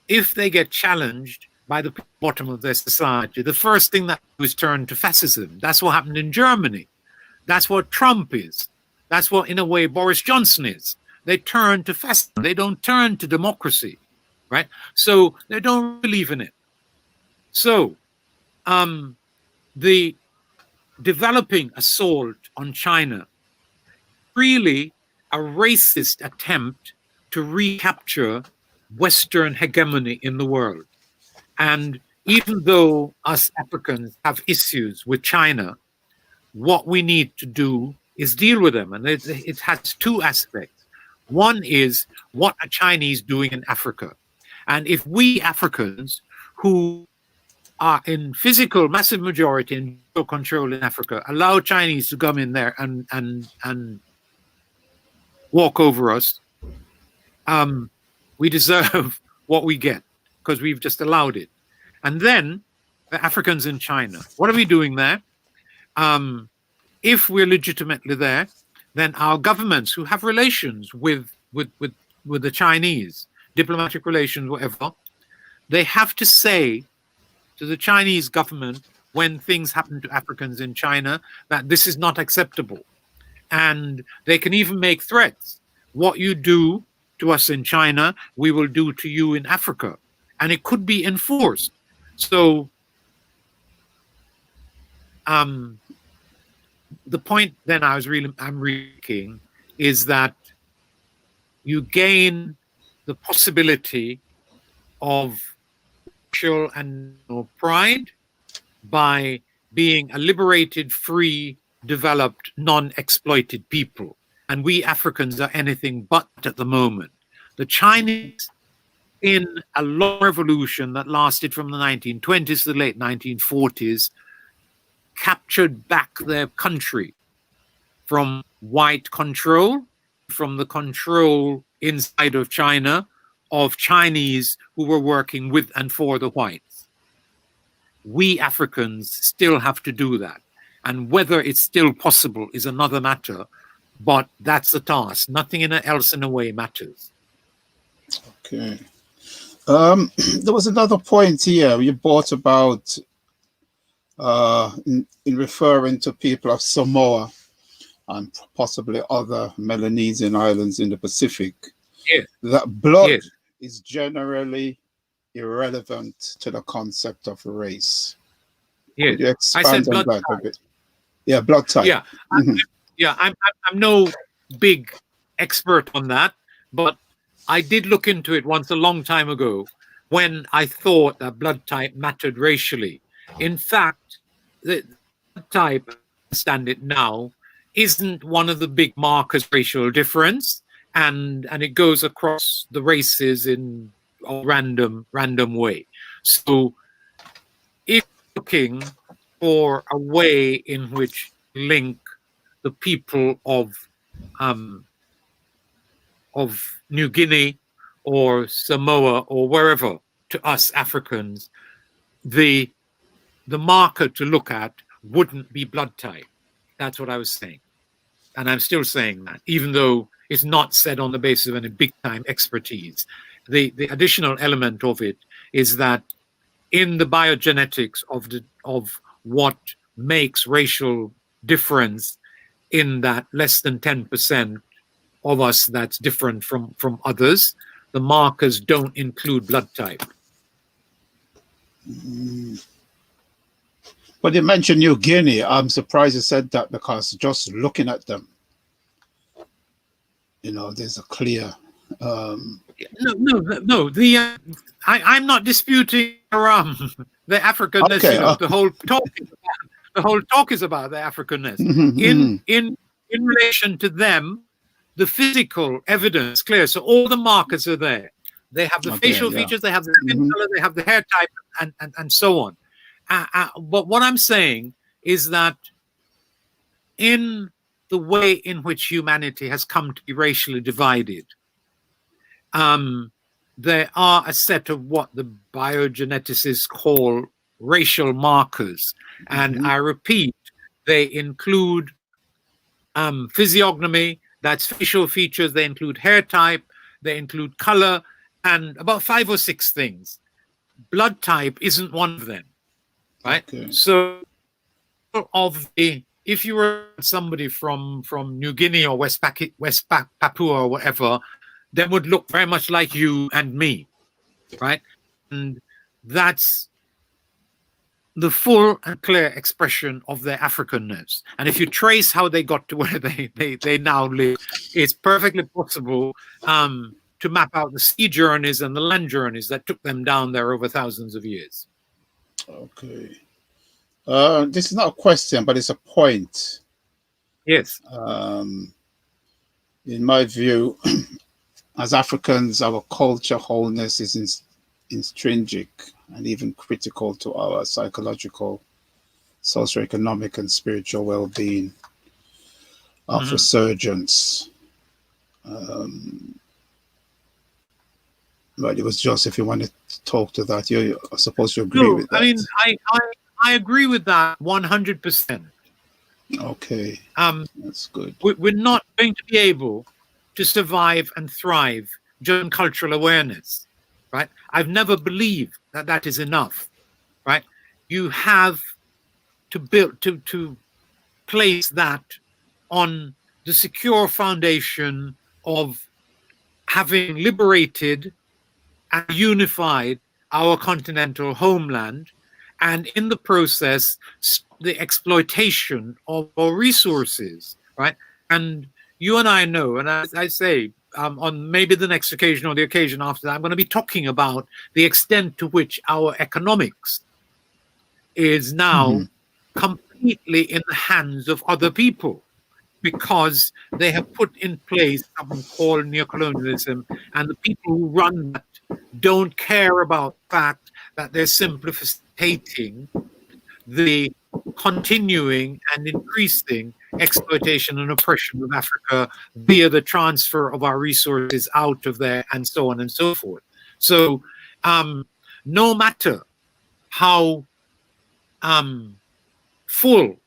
if they get challenged by the bottom of their society, the first thing that was turned to fascism. That's what happened in Germany. That's what Trump is. That's what, in a way, Boris Johnson is. They turn to fascism. They don't turn to democracy, right? So they don't believe in it. So the developing assault on China really a racist attempt to recapture Western hegemony in the world. And even though us Africans have issues with China, what we need to do is deal with them. And it has two aspects. One is, what are Chinese doing in Africa? And if we Africans, who are in physical massive majority and control in Africa, allow Chinese to come in there and walk over us, we deserve what we get, because we've just allowed it. And then the Africans in China, what are we doing there? If we're legitimately there, then our governments who have relations with the Chinese, diplomatic relations, whatever, they have to say to the Chinese government, when things happen to Africans in China, that this is not acceptable. And they can even make threats. What you do to us in China, we will do to you in Africa. And it could be enforced. So the point then I'm making is that you gain the possibility of racial and pride by being a liberated, free, developed, non-exploited people. And we Africans are anything but at the moment. The Chinese, in a long revolution that lasted from the 1920s to the late 1940s, captured back their country from white control, from the control inside of China of Chinese who were working with and for the whites. We Africans still have to do that. And whether it's still possible is another matter, but that's the task. Nothing else in a way matters. Okay. There was another point here you brought about in referring to people of Samoa and possibly other Melanesian islands in the Pacific. Yes. That blood Yes. is generally irrelevant to the concept of race. Yes. Could you expand on that a bit? Yeah, blood type. Yeah. I'm no big expert on that, but I did look into it once a long time ago when I thought that blood type mattered racially. In fact, the blood type, I understand it now, isn't one of the big markers of racial difference, and it goes across the races in a random way. So if you're looking for a way in which link the people of New Guinea or Samoa or wherever to us Africans, the marker to look at wouldn't be blood type. That's what I was saying. And I'm still saying that, even though it's not said on the basis of any big time expertise. The additional element of it is that in the biogenetics of what makes racial difference, in that less than 10% of us that's different from others, the markers don't include blood type. But you mentioned New Guinea. I'm surprised you said that, because just looking at them, there's a clear. No. I'm not disputing the Africanness. Okay, the whole talk is about the Africanness. In relation to them, the physical evidence clear. So all the markers are there. They have the facial features, they have the skin color, they have the hair type, and so on. But what I'm saying is that in the way in which humanity has come to be racially divided, there are a set of what the biogeneticists call racial markers. And I repeat, they include physiognomy, that's facial features, they include hair type, they include color, and about 5 or 6 things. Blood type isn't one of them, right? Okay. So if you were somebody from New Guinea or West Papua or whatever, they would look very much like you and me, right? And that's the full and clear expression of their Africanness. And if you trace how they got to where they now live, it's perfectly possible to map out the sea journeys and the land journeys that took them down there over thousands of years. Okay. This is not a question, but it's a point. Yes. In my view, as Africans, our culture wholeness is intrinsic and even critical to our psychological, socioeconomic, and spiritual well-being of resurgence. But it was Joseph, you wanted to talk to that. I suppose you agree with that. I mean, I agree with that 100%. Okay, that's good. We're not going to be able to survive and thrive just on cultural awareness, right? I've never believed that that is enough, right? You have to build, to place that on the secure foundation of having liberated and unified our continental homeland, and in the process, the exploitation of our resources, right? And you and I know, and as I say, on maybe the next occasion or the occasion after that, I'm going to be talking about the extent to which our economics is now completely in the hands of other people, because they have put in place something called neocolonialism, and the people who run that don't care about the fact that they're simplifying the continuing and increasing exploitation and oppression of Africa via the transfer of our resources out of there, and so on and so forth. So no matter how full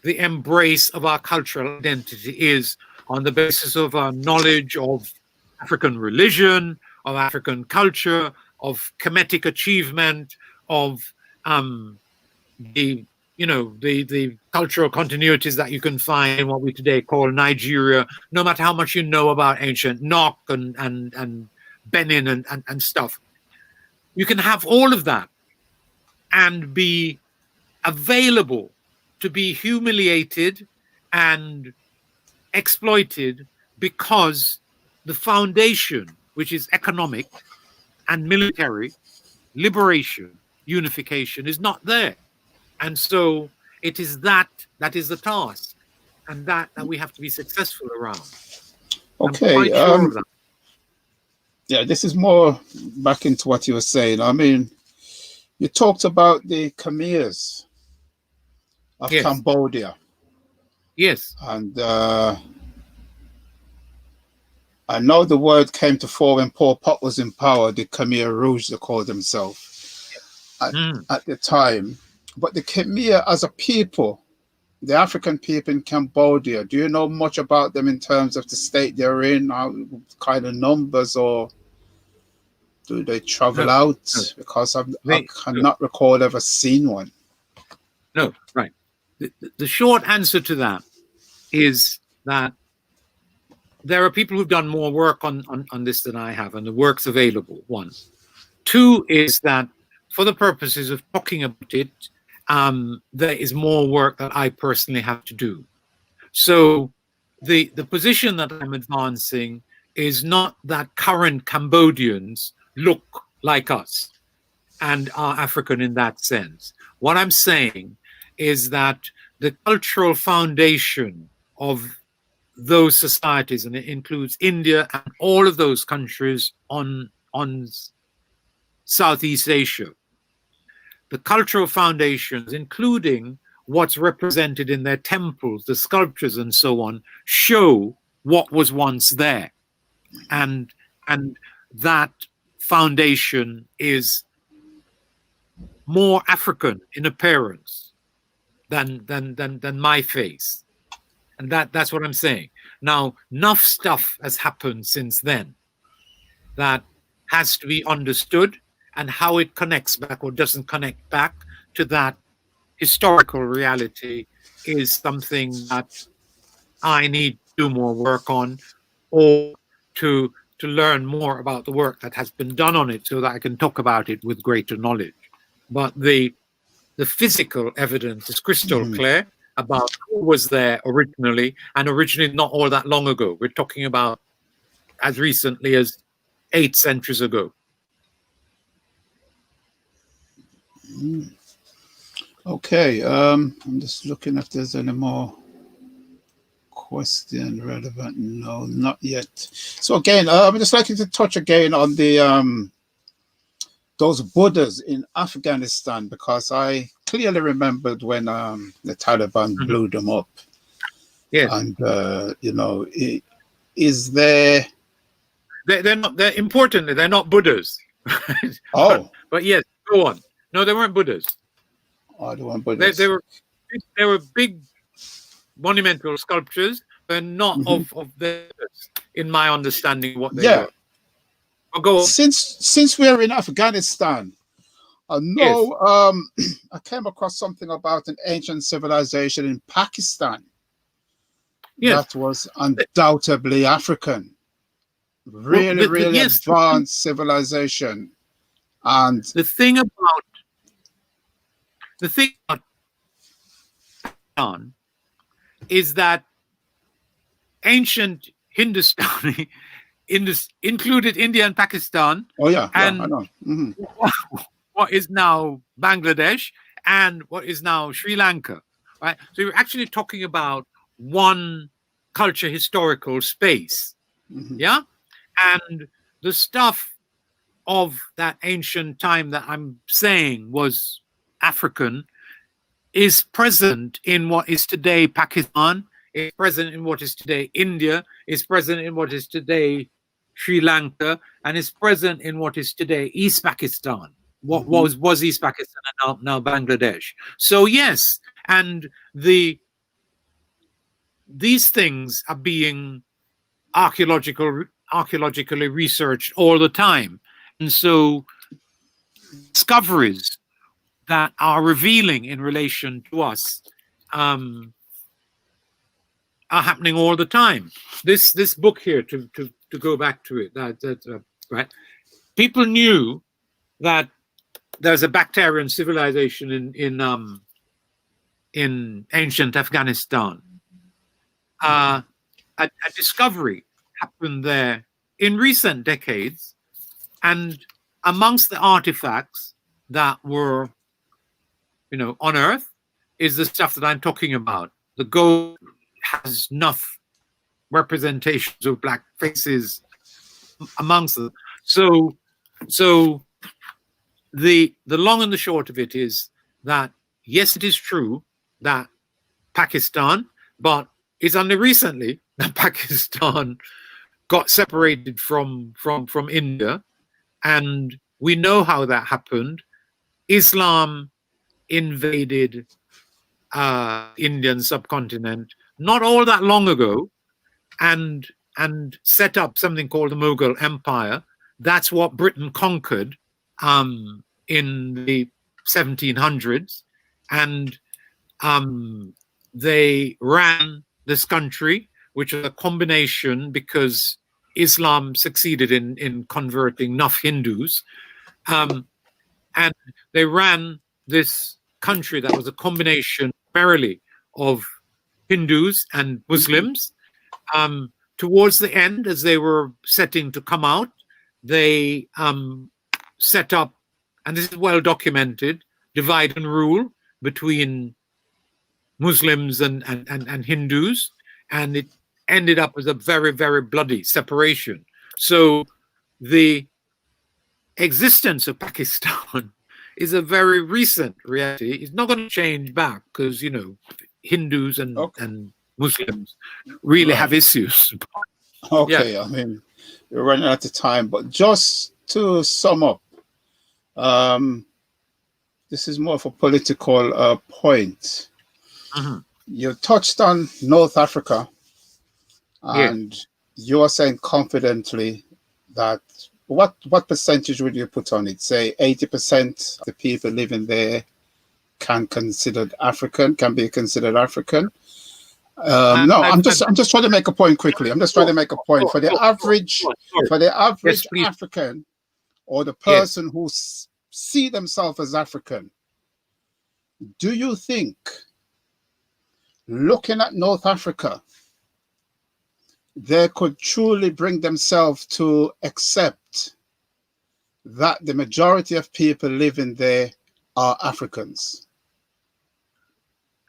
the embrace of our cultural identity is on the basis of our knowledge of African religion, of African culture, of Kemetic achievement, of the cultural continuities that you can find in what we today call Nigeria, no matter how much you know about ancient Nok and Benin and stuff. You can have all of that and be available to be humiliated and exploited because the foundation, which is economic and military liberation, unification, is not there. And so it is that is the task, and that we have to be successful around. Okay. Sure yeah, this is more back into what you were saying. I mean, you talked about the Khmers of Cambodia. Yes. And I know the word came to fore when Pol Pot was in power, the Khmer Rouge, they called themselves at the time. But the Khmer as a people, the African people in Cambodia, do you know much about them in terms of the state they're in, how kind of numbers, or do they travel out? No. Because I cannot recall ever seeing one. No, right. The short answer to that is that there are people who've done more work on this than I have, and the work's available, one. Two is that for the purposes of talking about it, there is more work that I personally have to do. So the position that I'm advancing is not that current Cambodians look like us and are African in that sense. What I'm saying is that the cultural foundation of those societies, and it includes India and all of those countries on Southeast Asia, the cultural foundations, including what's represented in their temples, the sculptures and so on, show what was once there. And that foundation is more African in appearance than my face. And that's what I'm saying. Now, enough stuff has happened since then that has to be understood, and how it connects back or doesn't connect back to that historical reality is something that I need to do more work on, or to learn more about the work that has been done on it so that I can talk about it with greater knowledge. But the the physical evidence is crystal clear about who was there originally, and originally not all that long ago. We're talking about as recently as 8 centuries ago. Okay, I'm just looking if there's any more question relevant. No, not yet. So again, I'm just like to touch again on the those Buddhas in Afghanistan, because I clearly remembered when the Taliban blew them up. Yes. And you know, is there? They're not. They're importantly, they're not Buddhas. Oh, but yes, go on. No, they weren't Buddhas. Oh, they weren't Buddhas. They were big monumental sculptures. They're not of the, in my understanding, what they were. But go on. Since we're in Afghanistan, I know I came across something about an ancient civilization in Pakistan. Yes. That was undoubtedly African. Really, really advanced civilization. And the thing about Pakistan is that ancient Hindustani included India and Pakistan. Oh yeah, and I know. What is now Bangladesh and what is now Sri Lanka, right? So you're actually talking about one culture historical space, yeah? And the stuff of that ancient time that I'm saying was African is present in what is today Pakistan, is present in what is today India, is present in what is today Sri Lanka, and is present in what is today East Pakistan. What was East Pakistan and now Bangladesh. So yes, and these things are being archaeologically researched all the time. And so discoveries that are revealing in relation to us are happening all the time. This book here, to go back to it, right? People knew that there's a bacterian civilization in ancient Afghanistan. A discovery happened there in recent decades, and amongst the artifacts that were, unearthed is the stuff that I'm talking about. The gold has enough representations of black faces amongst them. So the long and the short of it is that yes, it is true that Pakistan, but it's only recently that Pakistan got separated from India, and we know how that happened. Islam invaded Indian subcontinent not all that long ago, and set up something called the Mughal Empire. That's what Britain conquered in the 1700s, and they ran this country, which was a combination, because Islam succeeded in converting enough Hindus, and they ran this country that was a combination primarily of Hindus and Muslims. Towards the end, as they were setting to come out, they set up, and this is well documented, divide and rule between Muslims and Hindus, and it ended up as a very, very bloody separation. So the existence of Pakistan is a very recent reality. It's not going to change back because, Hindus and Muslims really have issues. Okay, yeah. I mean, we're running out of time, but just to sum up, this is more of a political point. You touched on North Africa, and you are saying confidently that what percentage would you put on it? Say 80% of the people living there can be considered African. No, I'm just trying to make a point quickly. I'm just trying to make a point for the average African, or the person who see themselves as African. do you think, looking at North Africa, they could truly bring themselves to accept that the majority of people living there are Africans?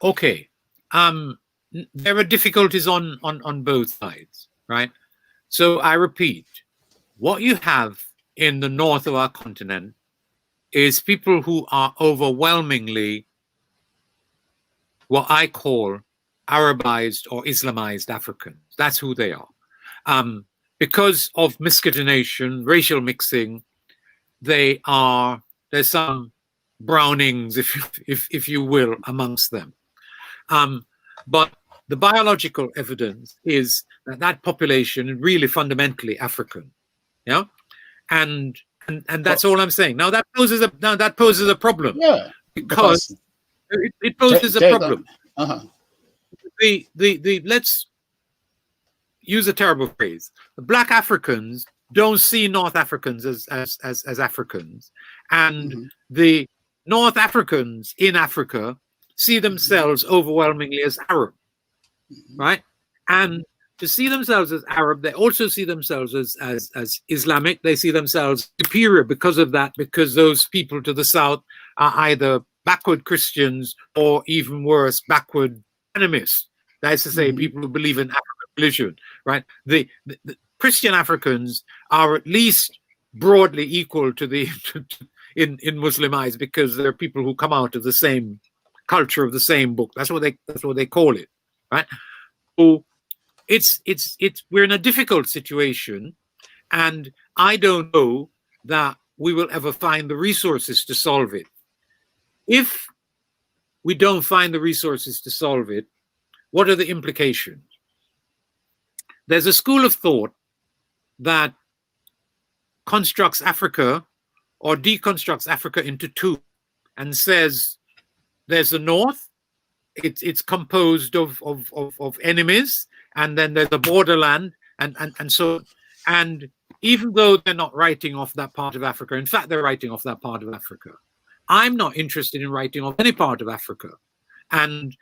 Okay. There are difficulties on both sides, right? So I repeat, what you have in the north of our continent is people who are overwhelmingly what I call Arabized or Islamized Africans. That's who they are. Because of miscegenation, racial mixing, there's some Brownings, if you will, amongst them. But the biological evidence is that that population is really fundamentally African. Yeah, and that's all I'm saying. Now that poses a problem. Yeah, because it poses a problem. Let's use a terrible phrase. The Black Africans don't see North Africans as Africans, and the North Africans in Africa see themselves overwhelmingly as Arab, right? And to see themselves as Arab, they also see themselves as Islamic. They see themselves superior because of that, because those people to the south are either backward Christians or, even worse, backward animists. That is to say, people who believe in African religion, right? The Christian Africans are at least broadly equal to the in Muslim eyes, because they're people who come out of the same culture, of the same book. That's what they call it, right? So we're in a difficult situation, and I don't know that we will ever find the resources to solve it. If we don't find the resources to solve it, what are the implications? There's a school of thought that constructs Africa, or deconstructs Africa, into two, and says there's the North, it's composed of enemies, and then there's the borderland, and so, and even though they're not writing off that part of Africa, in fact, they're writing off that part of Africa. I'm not interested in writing off any part of Africa. And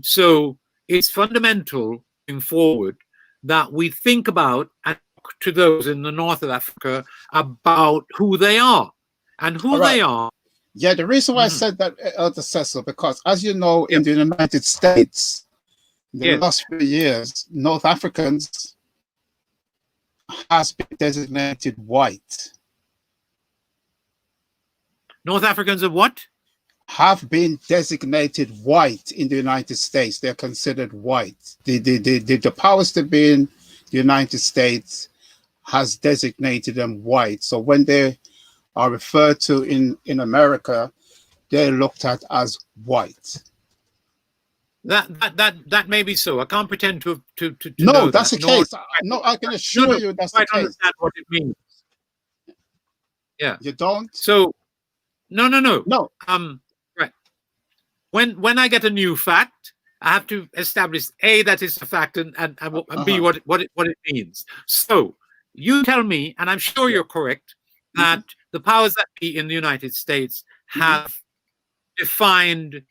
so it's fundamental going forward that we think about and talk to those in the north of Africa about who they are and who they are. Yeah, the reason why I said that, Elder Cecil, because as you know, in the United States, in the last few years, North Africans has been designated white. North Africans of what? Have been designated white in the United States. They're considered white. The powers to be in the United States has designated them white. So when they are referred to in America, they're looked at as white. That may be so. I can't pretend to no, know that's that. the case. No, I can assure you that's the case. I understand what it means. Yeah. You don't? So no. Right. When I get a new fact, I have to establish A, that is a fact, and B, what it means. So you tell me, and I'm sure you're correct, that the powers that be in the United States have defined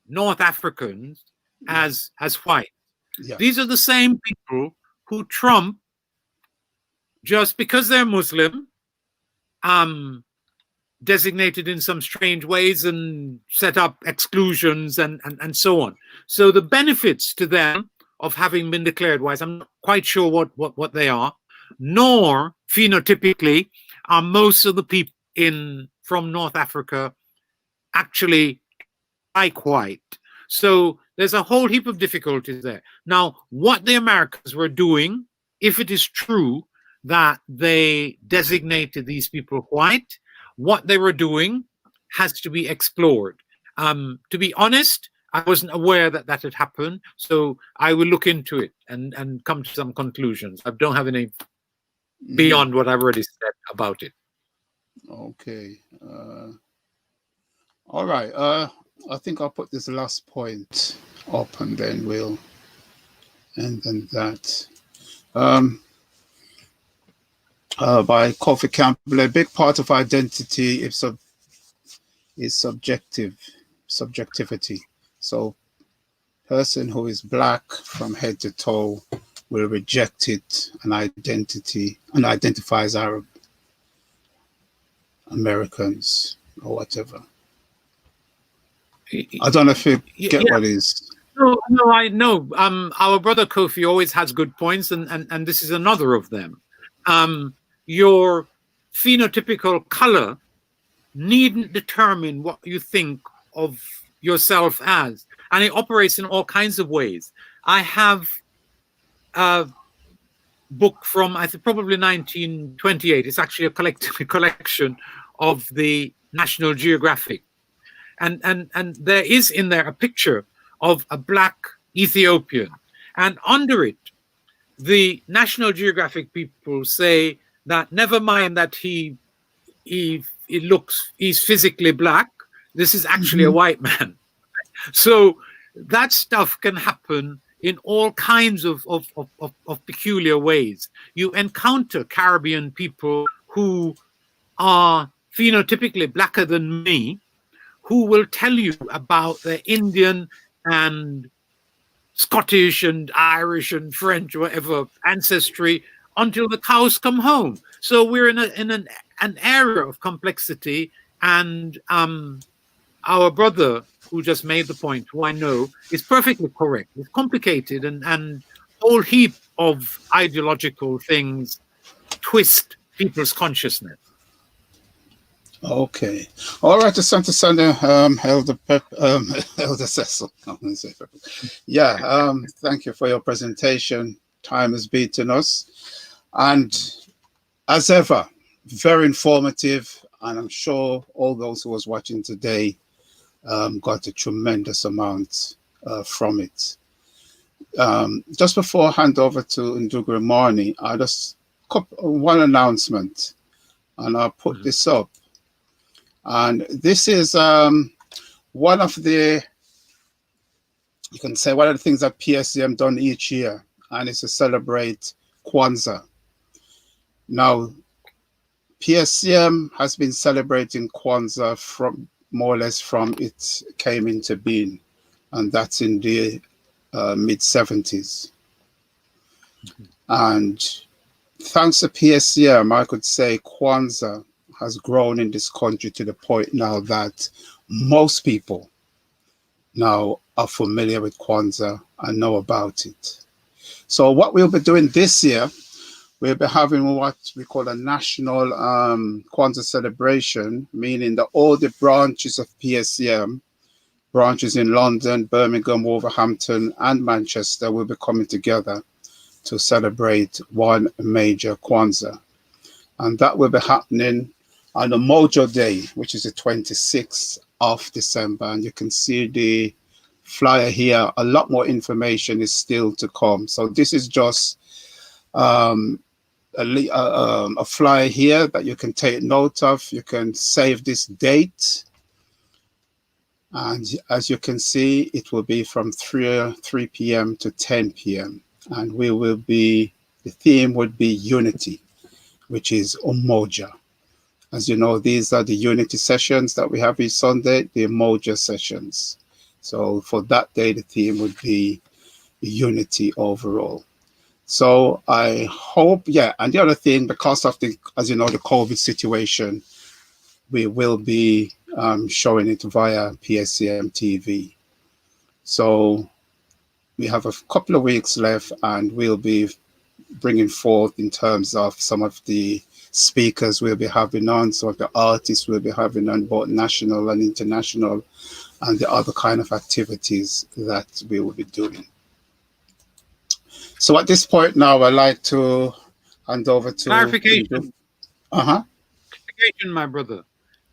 North Africans as white. Yeah. These are the same people who Trump, just because they're Muslim, designated in some strange ways and set up exclusions and so on. So the benefits to them of having been declared white, I'm not quite sure what they are, nor phenotypically are most of the people from North Africa actually like white. So there's a whole heap of difficulties there. Now, what the Americans were doing, if it is true that they designated these people white, what they were doing has to be explored. To be honest, I wasn't aware that that had happened, so I will look into it and come to some conclusions. I don't have any beyond what I've already said about it. Okay. All right. I think I'll put this last point up and then we'll end on that. By Kofi Campbell, a big part of identity is subjective. subjectivity. So person who is black from head to toe will reject it and identify as Arab Americans or whatever. I don't know if you get what is. No, I know. Our brother Kofi always has good points, and this is another of them. Your phenotypical color needn't determine what you think of yourself as, and it operates in all kinds of ways. I have a book from, I think, probably 1928. It's actually a collection of the National Geographic, and there is in there a picture of a black Ethiopian, and under it, the National Geographic people say that never mind that he's physically black, this is actually a white man. So that stuff can happen in all kinds of peculiar ways. You encounter Caribbean people who are phenotypically blacker than me, who will tell you about their Indian and Scottish and Irish and French, whatever ancestry, until the cows come home. So we're in an area of complexity, and our brother who just made the point, who I know is perfectly correct. It's complicated, and a whole heap of ideological things twist people's consciousness. Okay. All right, Asante Sana, Elder Cecil. Yeah, thank you for your presentation. Time has beaten us. And as ever, very informative. And I'm sure all those who was watching today got a tremendous amount from it. Just before I hand over to Ndugre Marni, I just one announcement, and I'll put this up. And this is one of the, you can say, one of the things that PSCM done each year, and it's to celebrate Kwanzaa. Now, PSCM has been celebrating Kwanzaa from more or less from it came into being, and that's in the mid-70s. And thanks to PSCM, I could say Kwanzaa has grown in this country to the point now that most people now are familiar with Kwanzaa and know about it. So what we'll be doing this year, we'll be having what we call a national Kwanzaa celebration, meaning that all the branches of PSCM, branches in London, Birmingham, Wolverhampton, and Manchester will be coming together to celebrate one major Kwanzaa. And that will be happening on the Mojo Day, which is the 26th of December. And you can see the flyer here. A lot more information is still to come. So this is just a flyer here that you can take note of. You can save this date. And as you can see, it will be from 3 p.m. to 10 p.m. And we will be, the theme would be unity, which is Umoja. As you know, these are the unity sessions that we have each Sunday, the Umoja sessions. So for that day, the theme would be unity overall. So I hope, yeah, and the other thing, because of the, as you know, the COVID situation, we will be showing it via PACMTV. So we have a couple of weeks left, and we'll be bringing forth in terms of some of the speakers we'll be having on, some of the artists we'll be having on, both national and international, and the other kind of activities that we will be doing. So at this point now, I'd like to hand over to... Clarification. Clarification, my brother.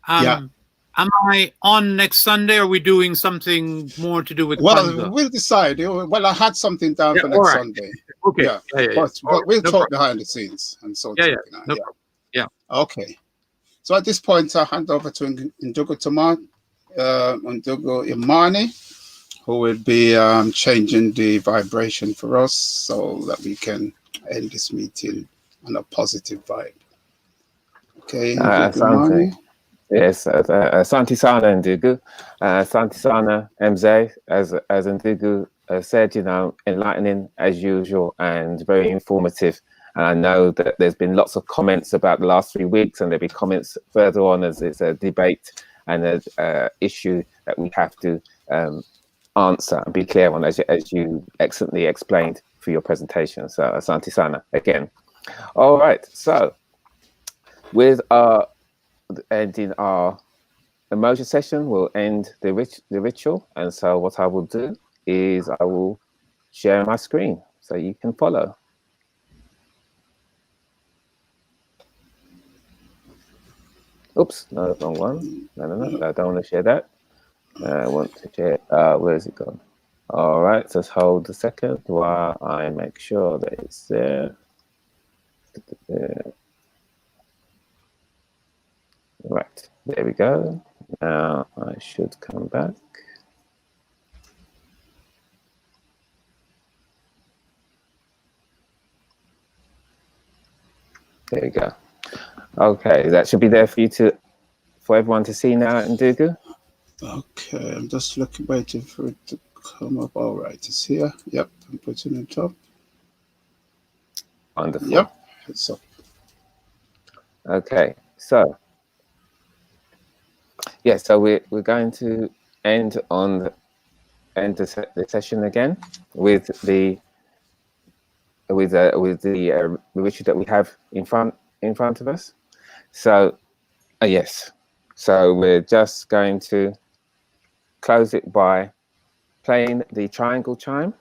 Yeah. Am I on next Sunday, or are we doing something more to do with Kwanzaa? We'll decide. Well, I had something down for next Sunday. Okay. Yeah. But we'll talk behind the scenes and so on. Yeah. Okay. So at this point, I hand over to Ndugu Imani, who will be changing the vibration for us so that we can end this meeting on a positive vibe. Okay. Asante. Yes, Asante Sana Ndugu. Asante Sana Mzee, as Ndugu said, you know, enlightening as usual and very informative. And I know that there's been lots of comments about the last 3 weeks, and there'll be comments further on as it's a debate and an issue that we have to answer and be clear on, as you excellently explained for your presentation. So Asante Sana again. All right, so with ending our emoji session, we'll end the ritual. And so what I will do is I will share my screen so you can follow. Oops, no, wrong one. No, I don't want to share that. I want to share, where is it gone? All right, just hold a second while I make sure that it's there. Right, there we go. Now I should come back. There we go. Okay, that should be there for everyone to see now, Ndugu. Okay, I'm just waiting for it to come up. All right, it's here. Yep, I'm putting it up. Wonderful. Yep, it's up. Okay, so yeah, so we're going to end the session again with the ritual that we have in front of us. So yes, so we're just going to close it by playing the triangle chime.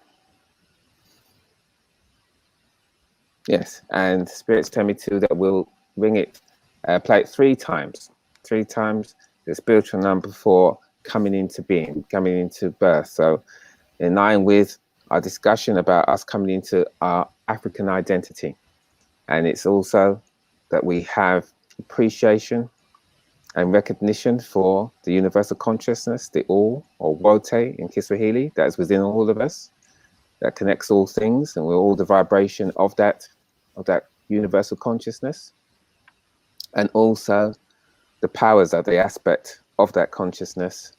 Yes, and spirits tell me too that we'll ring it, play it 3 times. 3 times the spiritual number for coming into being, coming into birth. So in line with our discussion about us coming into our African identity. And it's also that we have appreciation and recognition for the universal consciousness, the all, or Wote in Kiswahili, that is within all of us, that connects all things, and we're all the vibration of that universal consciousness. And also the powers are the aspect of that consciousness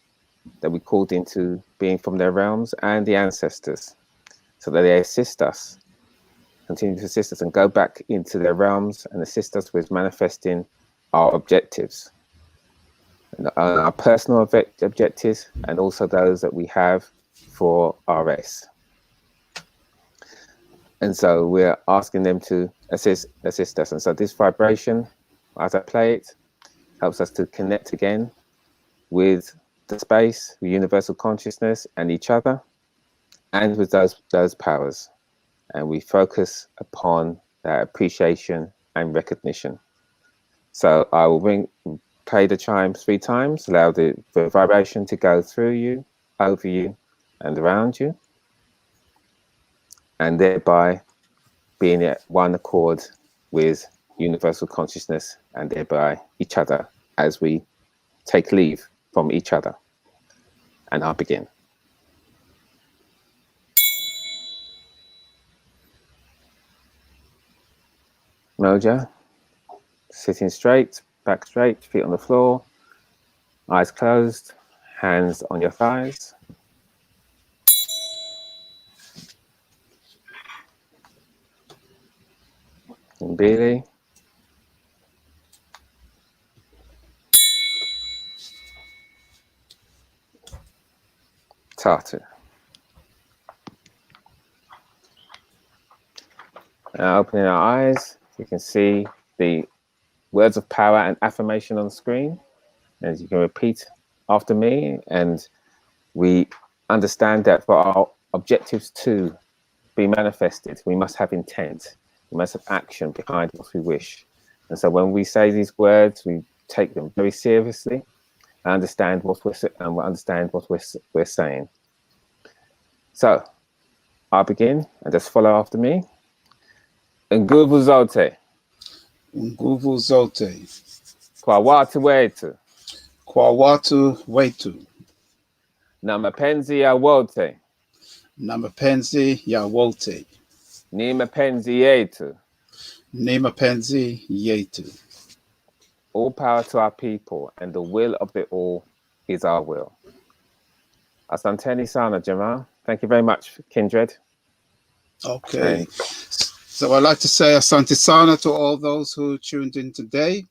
that we called into being from their realms, and the ancestors, so that they assist us, continue to assist us and go back into their realms and assist us with manifesting our objectives, and our personal objectives, and also those that we have for RS. And so we're asking them to assist us. And so this vibration, as I play it, helps us to connect again with the space, with universal consciousness and each other, and with those powers. And we focus upon that appreciation and recognition. So I will play the chime 3 times, allow the vibration to go through you, over you, and around you, and thereby being at one accord with universal consciousness and thereby each other as we take leave from each other. And I'll begin. Moja, sitting straight, back straight, feet on the floor, eyes closed, hands on your thighs. Mbili. Tatu. Now opening our eyes, you can see the words of power and affirmation on the screen, as you can repeat after me. And we understand that for our objectives to be manifested, we must have intent. We must have action behind what we wish. And so when we say these words, we take them very seriously and understand what we're saying. So I'll begin and just follow after me. Nguvu zote. Nguvu zote. Kwa watu wetu. Kwa watu wetu. Na mapenzi ya wote. Na mapenzi ya wote. Ni mapenzi yetu. Ni mapenzi yetu. All power to our people, and the will of the all is our will. Asanteni sana, Jamal. Thank you very much, Kindred. Okay. So I'd like to say asante sana to all those who tuned in today.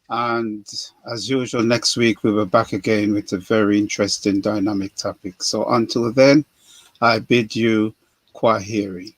And as usual, next week we'll be back again with a very interesting, dynamic topic. So until then, I bid you kwaheri.